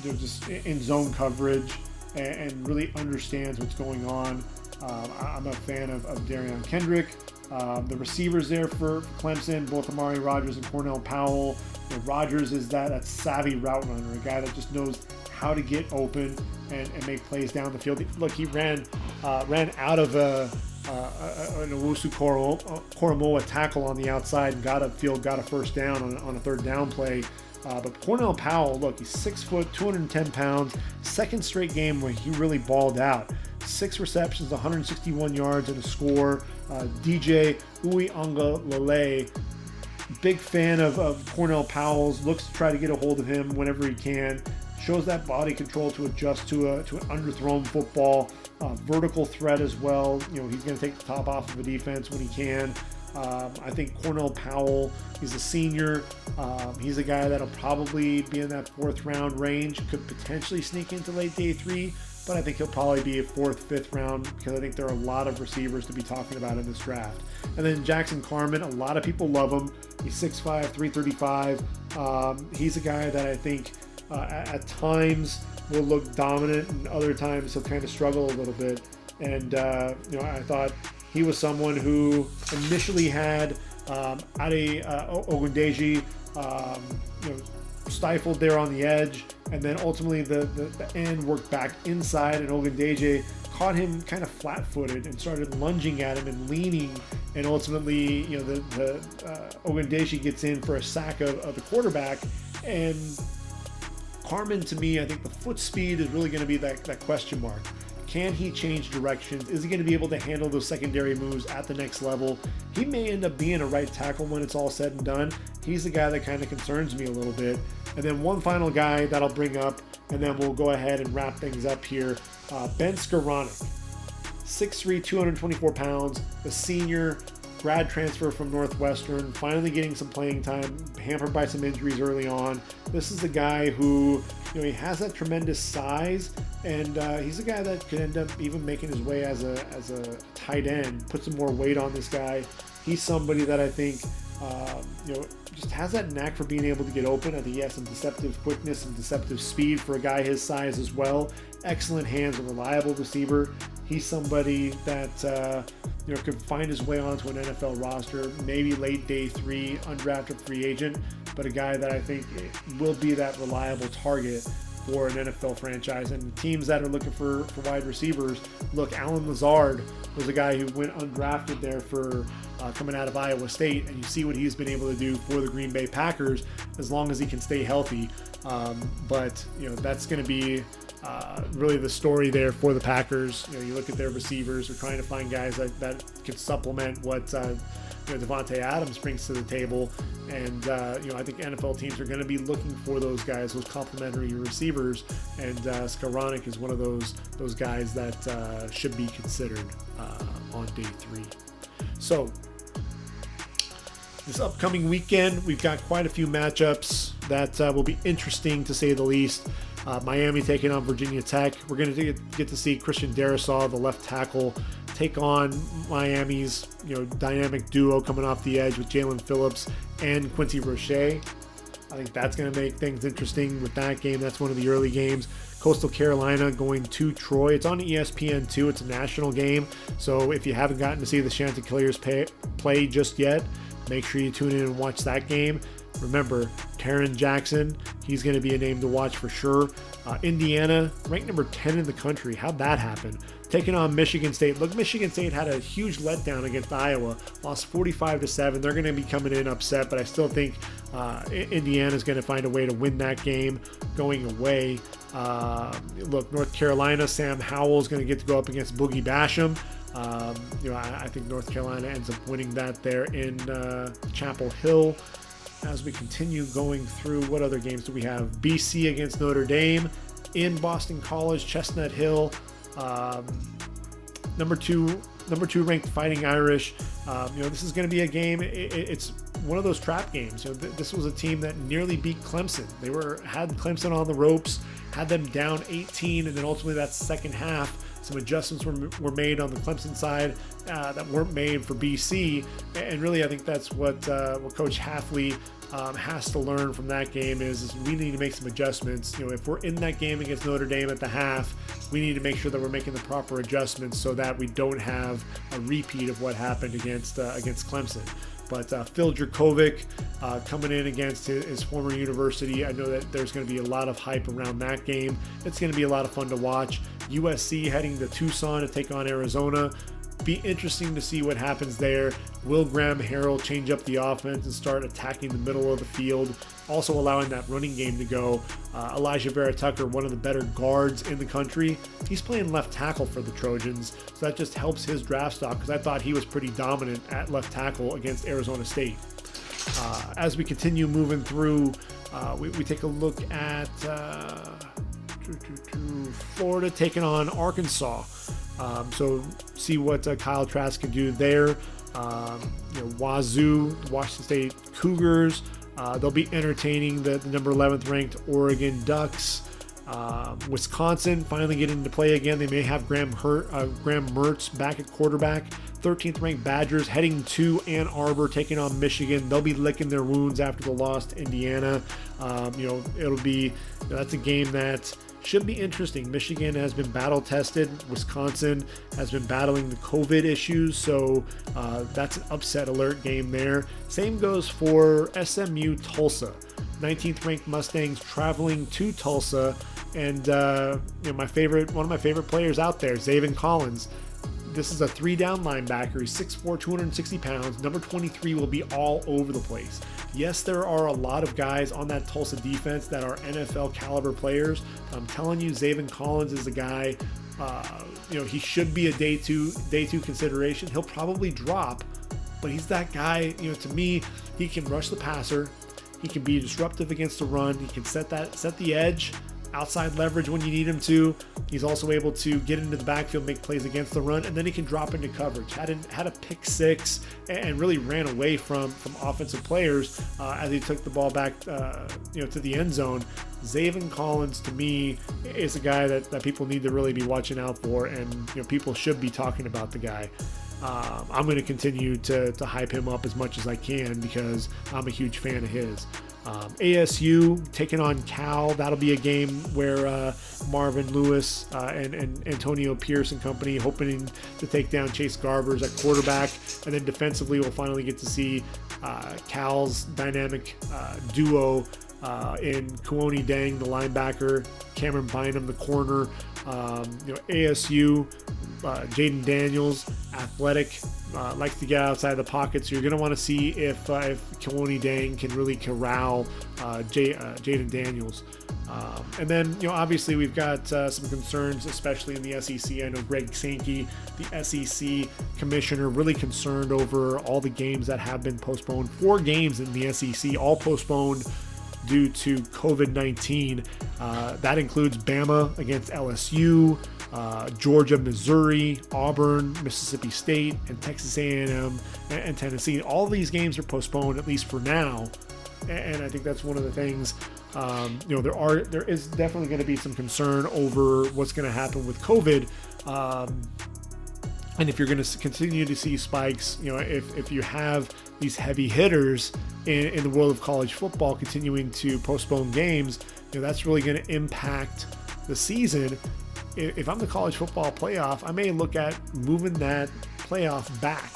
just in zone coverage and really understands what's going on. I'm a fan of Darion Kendrick. The receivers there for Clemson, both Amari Rodgers and Cornell Powell. Rodgers is that savvy route runner, a guy that just knows how to get open and make plays down the field. Look, he ran out of an Owusu-Koramoah tackle on the outside and got a first down on a third down play. But Cornell Powell, look, he's 6 foot, 210 pounds, second straight game where he really balled out. 6 receptions, 161 yards, and a score. DJ Uiagalelei, big fan of Cornell Powell's, looks to try to get a hold of him whenever he can. Shows that body control to adjust to an underthrown football. Vertical threat as well. He's going to take the top off of a defense when he can. I think Cornell Powell, he's a senior. He's a guy that'll probably be in that 4th round range. Could potentially sneak into late day 3, but I think he'll probably be a 4th, 5th round because I think there are a lot of receivers to be talking about in this draft. And then Jackson Carman, a lot of people love him. He's 6'5", 335. He's a guy that I think at times will look dominant, and other times he'll kind of struggle a little bit. And I thought he was someone who initially had Ade Ogundeji stifled there on the edge, and then ultimately the end worked back inside, and Ogundeji caught him kind of flat-footed and started lunging at him and leaning, and ultimately Ogundeji gets in for a sack of the quarterback. And Carman, to me, I think the foot speed is really going to be that question mark. Can he change directions? Is he going to be able to handle those secondary moves at the next level? He may end up being a right tackle when it's all said and done. He's the guy that kind of concerns me a little bit. And then one final guy that I'll bring up, and then we'll go ahead and wrap things up here. Ben Skoranek, 6'3", 224 pounds, the senior, grad transfer from Northwestern, finally getting some playing time, hampered by some injuries early on. This is a guy who, he has that tremendous size, and he's a guy that could end up even making his way as a tight end, put some more weight on this guy. He's somebody that I think, just has that knack for being able to get open. I think he has some deceptive quickness and deceptive speed for a guy his size as well. Excellent hands, a reliable receiver. He's somebody that could find his way onto an NFL roster, maybe late day 3, undrafted free agent, but a guy that I think will be that reliable target for an NFL franchise. And teams that are looking for wide receivers, look, Alan Lazard was a guy who went undrafted there for coming out of Iowa State, and you see what he's been able to do for the Green Bay Packers as long as he can stay healthy. But that's going to be really the story there for the Packers. You look at their receivers, they're trying to find guys that can supplement what Devontae Adams brings to the table. And I think NFL teams are going to be looking for those guys, those complementary receivers, and Skoranek is one of those guys that should be considered on day 3. So this upcoming weekend, we've got quite a few matchups that will be interesting to say the least. Miami taking on Virginia Tech. We're going to get to see Christian Darrisaw, the left tackle, take on Miami's dynamic duo coming off the edge with Jalen Phillips and Quincy Roche. I think that's going to make things interesting with that game. That's one of the early games. Coastal Carolina going to Troy. It's on ESPN2. It's a national game. So if you haven't gotten to see the Chanticleers play just yet, make sure you tune in and watch that game. Remember, Taron Jackson, he's going to be a name to watch for sure. Indiana, ranked number 10 in the country. How'd that happen? Taking on Michigan State. Look, Michigan State had a huge letdown against Iowa. Lost 45-7. They're going to be coming in upset, but I still think Indiana's going to find a way to win that game going away. Look, North Carolina, Sam Howell's going to get to go up against Boogie Basham. I think North Carolina ends up winning that there in Chapel Hill. As we continue going through, what other games do we have? BC against Notre Dame in Boston College, Chestnut Hill. Number two ranked Fighting Irish. This is going to be a game. It's one of those trap games. This was a team that nearly beat Clemson. They had Clemson on the ropes, had them down 18, and then ultimately that second half, some adjustments were made on the Clemson side that weren't made for BC, and really I think that's what Coach Hafley has to learn from that game is we need to make some adjustments. If we're in that game against Notre Dame at the half, we need to make sure that we're making the proper adjustments so that we don't have a repeat of what happened against Clemson. But Phil Dracovic coming in against his former university. I know that there's going to be a lot of hype around that game. It's going to be a lot of fun to watch. USC heading to Tucson to take on Arizona. Be interesting to see what happens there. Will Graham Harrell change up the offense and start attacking the middle of the field, also allowing that running game to go? Elijah Vera Tucker, one of the better guards in the country, he's playing left tackle for the Trojans, so that just helps his draft stock because I thought he was pretty dominant at left tackle against Arizona State. As we continue moving through, we take a look at Florida taking on Arkansas. So see what Kyle Trask can do there. Wazoo, Washington State Cougars, they'll be entertaining the number 11th ranked Oregon Ducks. Wisconsin finally getting into play again. They may have Graham Mertz back at quarterback. 13th ranked Badgers heading to Ann Arbor, taking on Michigan. They'll be licking their wounds after the loss to Indiana. That's a game that should be interesting. Michigan has been battle tested. Wisconsin has been battling the COVID issues, so that's an upset alert game there. Same goes for SMU Tulsa. 19th ranked Mustangs traveling to Tulsa, and one of my favorite players out there, Zaven Collins. This is a 3-down linebacker. He's 6'4", 260 pounds. Number 23 will be all over the place. Yes, there are a lot of guys on that Tulsa defense that are NFL caliber players. I'm telling you, Zaven Collins is a guy, he should be a day two consideration. He'll probably drop, but he's that guy, to me, he can rush the passer. He can be disruptive against the run. He can set the edge, outside leverage when you need him to. He's also able to get into the backfield, make plays against the run, and then he can drop into coverage. Had a pick six and really ran away from offensive players as he took the ball back to the end zone. Zaven Collins, to me, is a guy that people need to really be watching out for, and people should be talking about the guy. I'm going to continue to hype him up as much as I can because I'm a huge fan of his. ASU taking on Cal. That'll be a game where Marvin Lewis and Antonio Pierce and company hoping to take down Chase Garbers at quarterback. And then defensively, we'll finally get to see Cal's dynamic duo in Kuoni Dang, the linebacker, Cameron Bynum, the corner. ASU, Jaden Daniels, athletic, likes to get outside the pocket, so you're going to want to see if Kuoni Dang can really corral Jaden Daniels. And then, obviously we've got some concerns, especially in the SEC. I know Greg Sankey, the SEC commissioner, really concerned over all the games that have been postponed. 4 games in the SEC, all postponed due to COVID-19. That includes Bama against LSU, Georgia, Missouri, Auburn, Mississippi State, and Texas A&M and Tennessee. All these games are postponed, at least for now. And I think that's one of the things. There is definitely going to be some concern over what's going to happen with COVID. And if you're going to continue to see spikes, if you have these heavy hitters in the world of college football continuing to postpone games, that's really going to impact the season. If I'm the college football playoff, I may look at moving that playoff back.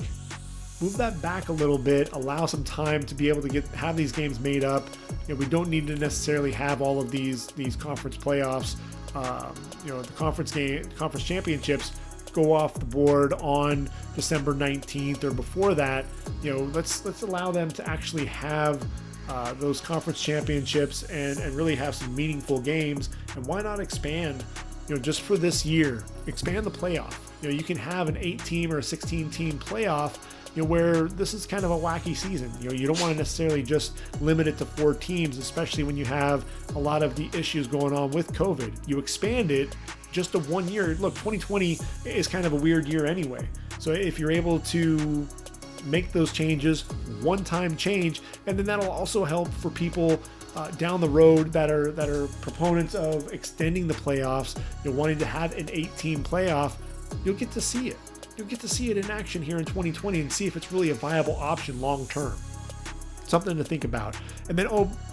Move that back a little bit, allow some time to be able to have these games made up. We don't need to necessarily have all of these conference playoffs. The conference championships go off the board on December 19th or before that. Let's allow them to actually have those conference championships and really have some meaningful games. And why not expand? Just for this year, expand the playoff. You can have an 8-team or a 16-team playoff, where this is kind of a wacky season. You don't want to necessarily just limit it to 4 teams, especially when you have a lot of the issues going on with COVID. You expand it just to 1 year. Look, 2020 is kind of a weird year anyway. So if you're able to make those changes, one-time change, and then that'll also help for people down the road that are proponents of extending the playoffs, wanting to have an 8-team playoff. You'll get to see it. You'll get to see it in action here in 2020 and see if it's really a viable option long term. Something to think about. And then,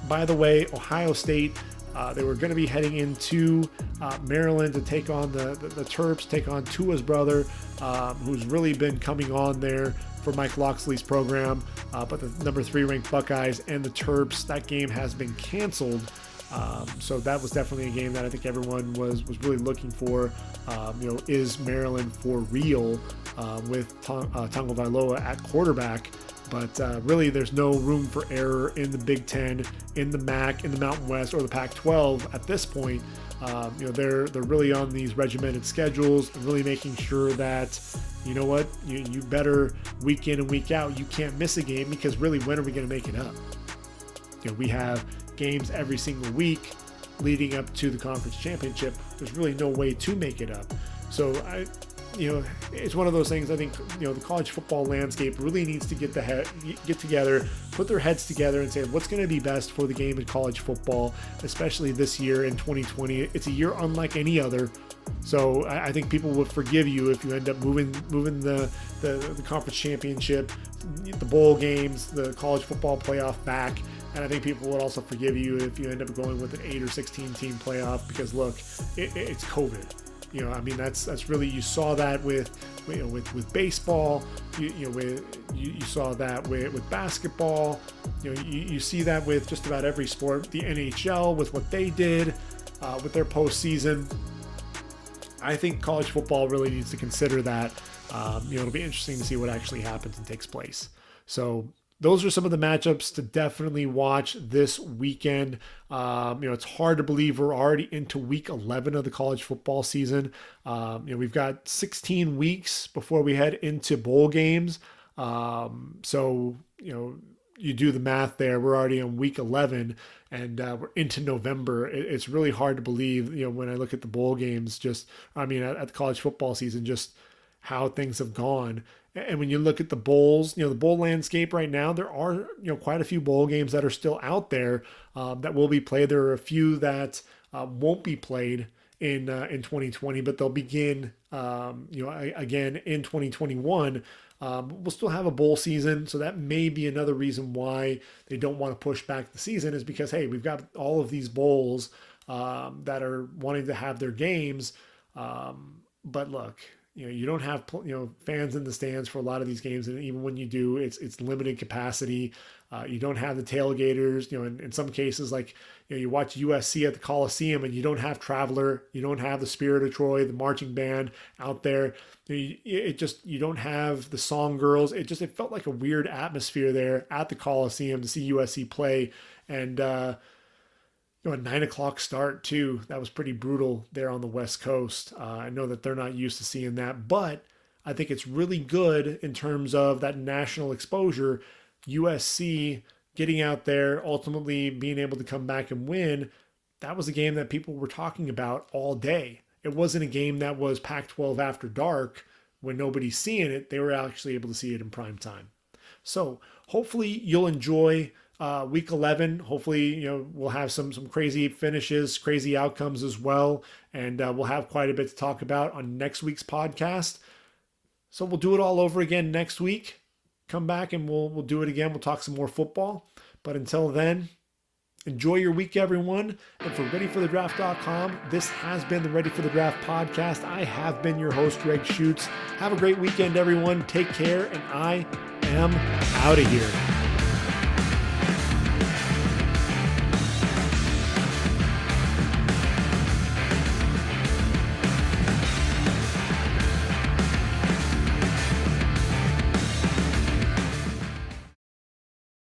by the way, Ohio State, they were going to be heading into Maryland to take on the Terps, take on Tua's brother, who's really been coming on there for Mike Loxley's program. But the number 3 ranked Buckeyes and the Terps, that game has been canceled So that was definitely a game that I think everyone was really looking for. Is Maryland for real with Tonga Vailoa at quarterback? But really, there's no room for error in the Big Ten, in the MAC, in the Mountain West, or the Pac-12 at this point. They're really on these regimented schedules and really making sure that, you know what, you better week in and week out. You can't miss a game, because really, when are we going to make it up? We have games every single week leading up to the conference championship. There's really no way to make it up. So it's one of those things. I think the college football landscape really needs to get together, put their heads together, and say what's going to be best for the game in college football, especially this year in 2020. It's a year unlike any other. So I think people will forgive you if you end up moving the conference championship, the bowl games, the college football playoff back. And I think people would also forgive you if you end up going with an 8 or 16 team playoff, because look, it's COVID. That's really, you saw that with baseball. You saw that with basketball. You see that with just about every sport. The NHL with what they did with their postseason. I think college football really needs to consider that. It'll be interesting to see what actually happens and takes place. So those are some of the matchups to definitely watch this weekend. It's hard to believe we're already into week 11 of the college football season. We've got 16 weeks before we head into bowl games. So you do the math there. We're already on week 11 and we're into November. It's really hard to believe, when I look at the bowl games, at the college football season, just how things have gone. And when you look at the bowls, the bowl landscape right now, there are, quite a few bowl games that are still out there that will be played. There are a few that won't be played in 2020, but they'll begin, again in 2021. We'll still have a bowl season. So that may be another reason why they don't want to push back the season, is because, hey, we've got all of these bowls that are wanting to have their games. But look, you don't have fans in the stands for a lot of these games, and even when you do, it's limited capacity. You don't have the tailgaters. In some cases, like you watch USC at the Coliseum, and you don't have Traveler, you don't have the Spirit of Troy, the marching band out there. You don't have the Song Girls. It felt like a weird atmosphere there at the Coliseum to see USC play, and a 9:00 start too. That was pretty brutal there on the West Coast. I know that they're not used to seeing that, but I think it's really good in terms of that national exposure. USC getting out there, ultimately being able to come back and win. That was a game that people were talking about all day. It wasn't a game that was Pac-12 after dark when nobody's seeing it. They were actually able to see it in prime time. So hopefully you'll enjoy week 11. Hopefully, we'll have some crazy finishes, crazy outcomes as well. And we'll have quite a bit to talk about on next week's podcast. So we'll do it all over again next week. Come back and we'll do it again. We'll talk some more football. But until then, enjoy your week, everyone. And for ReadyForTheDraft.com, this has been the Ready for the Draft podcast. I have been your host, Gregg Schutze. Have a great weekend, everyone. Take care, and I am out of here.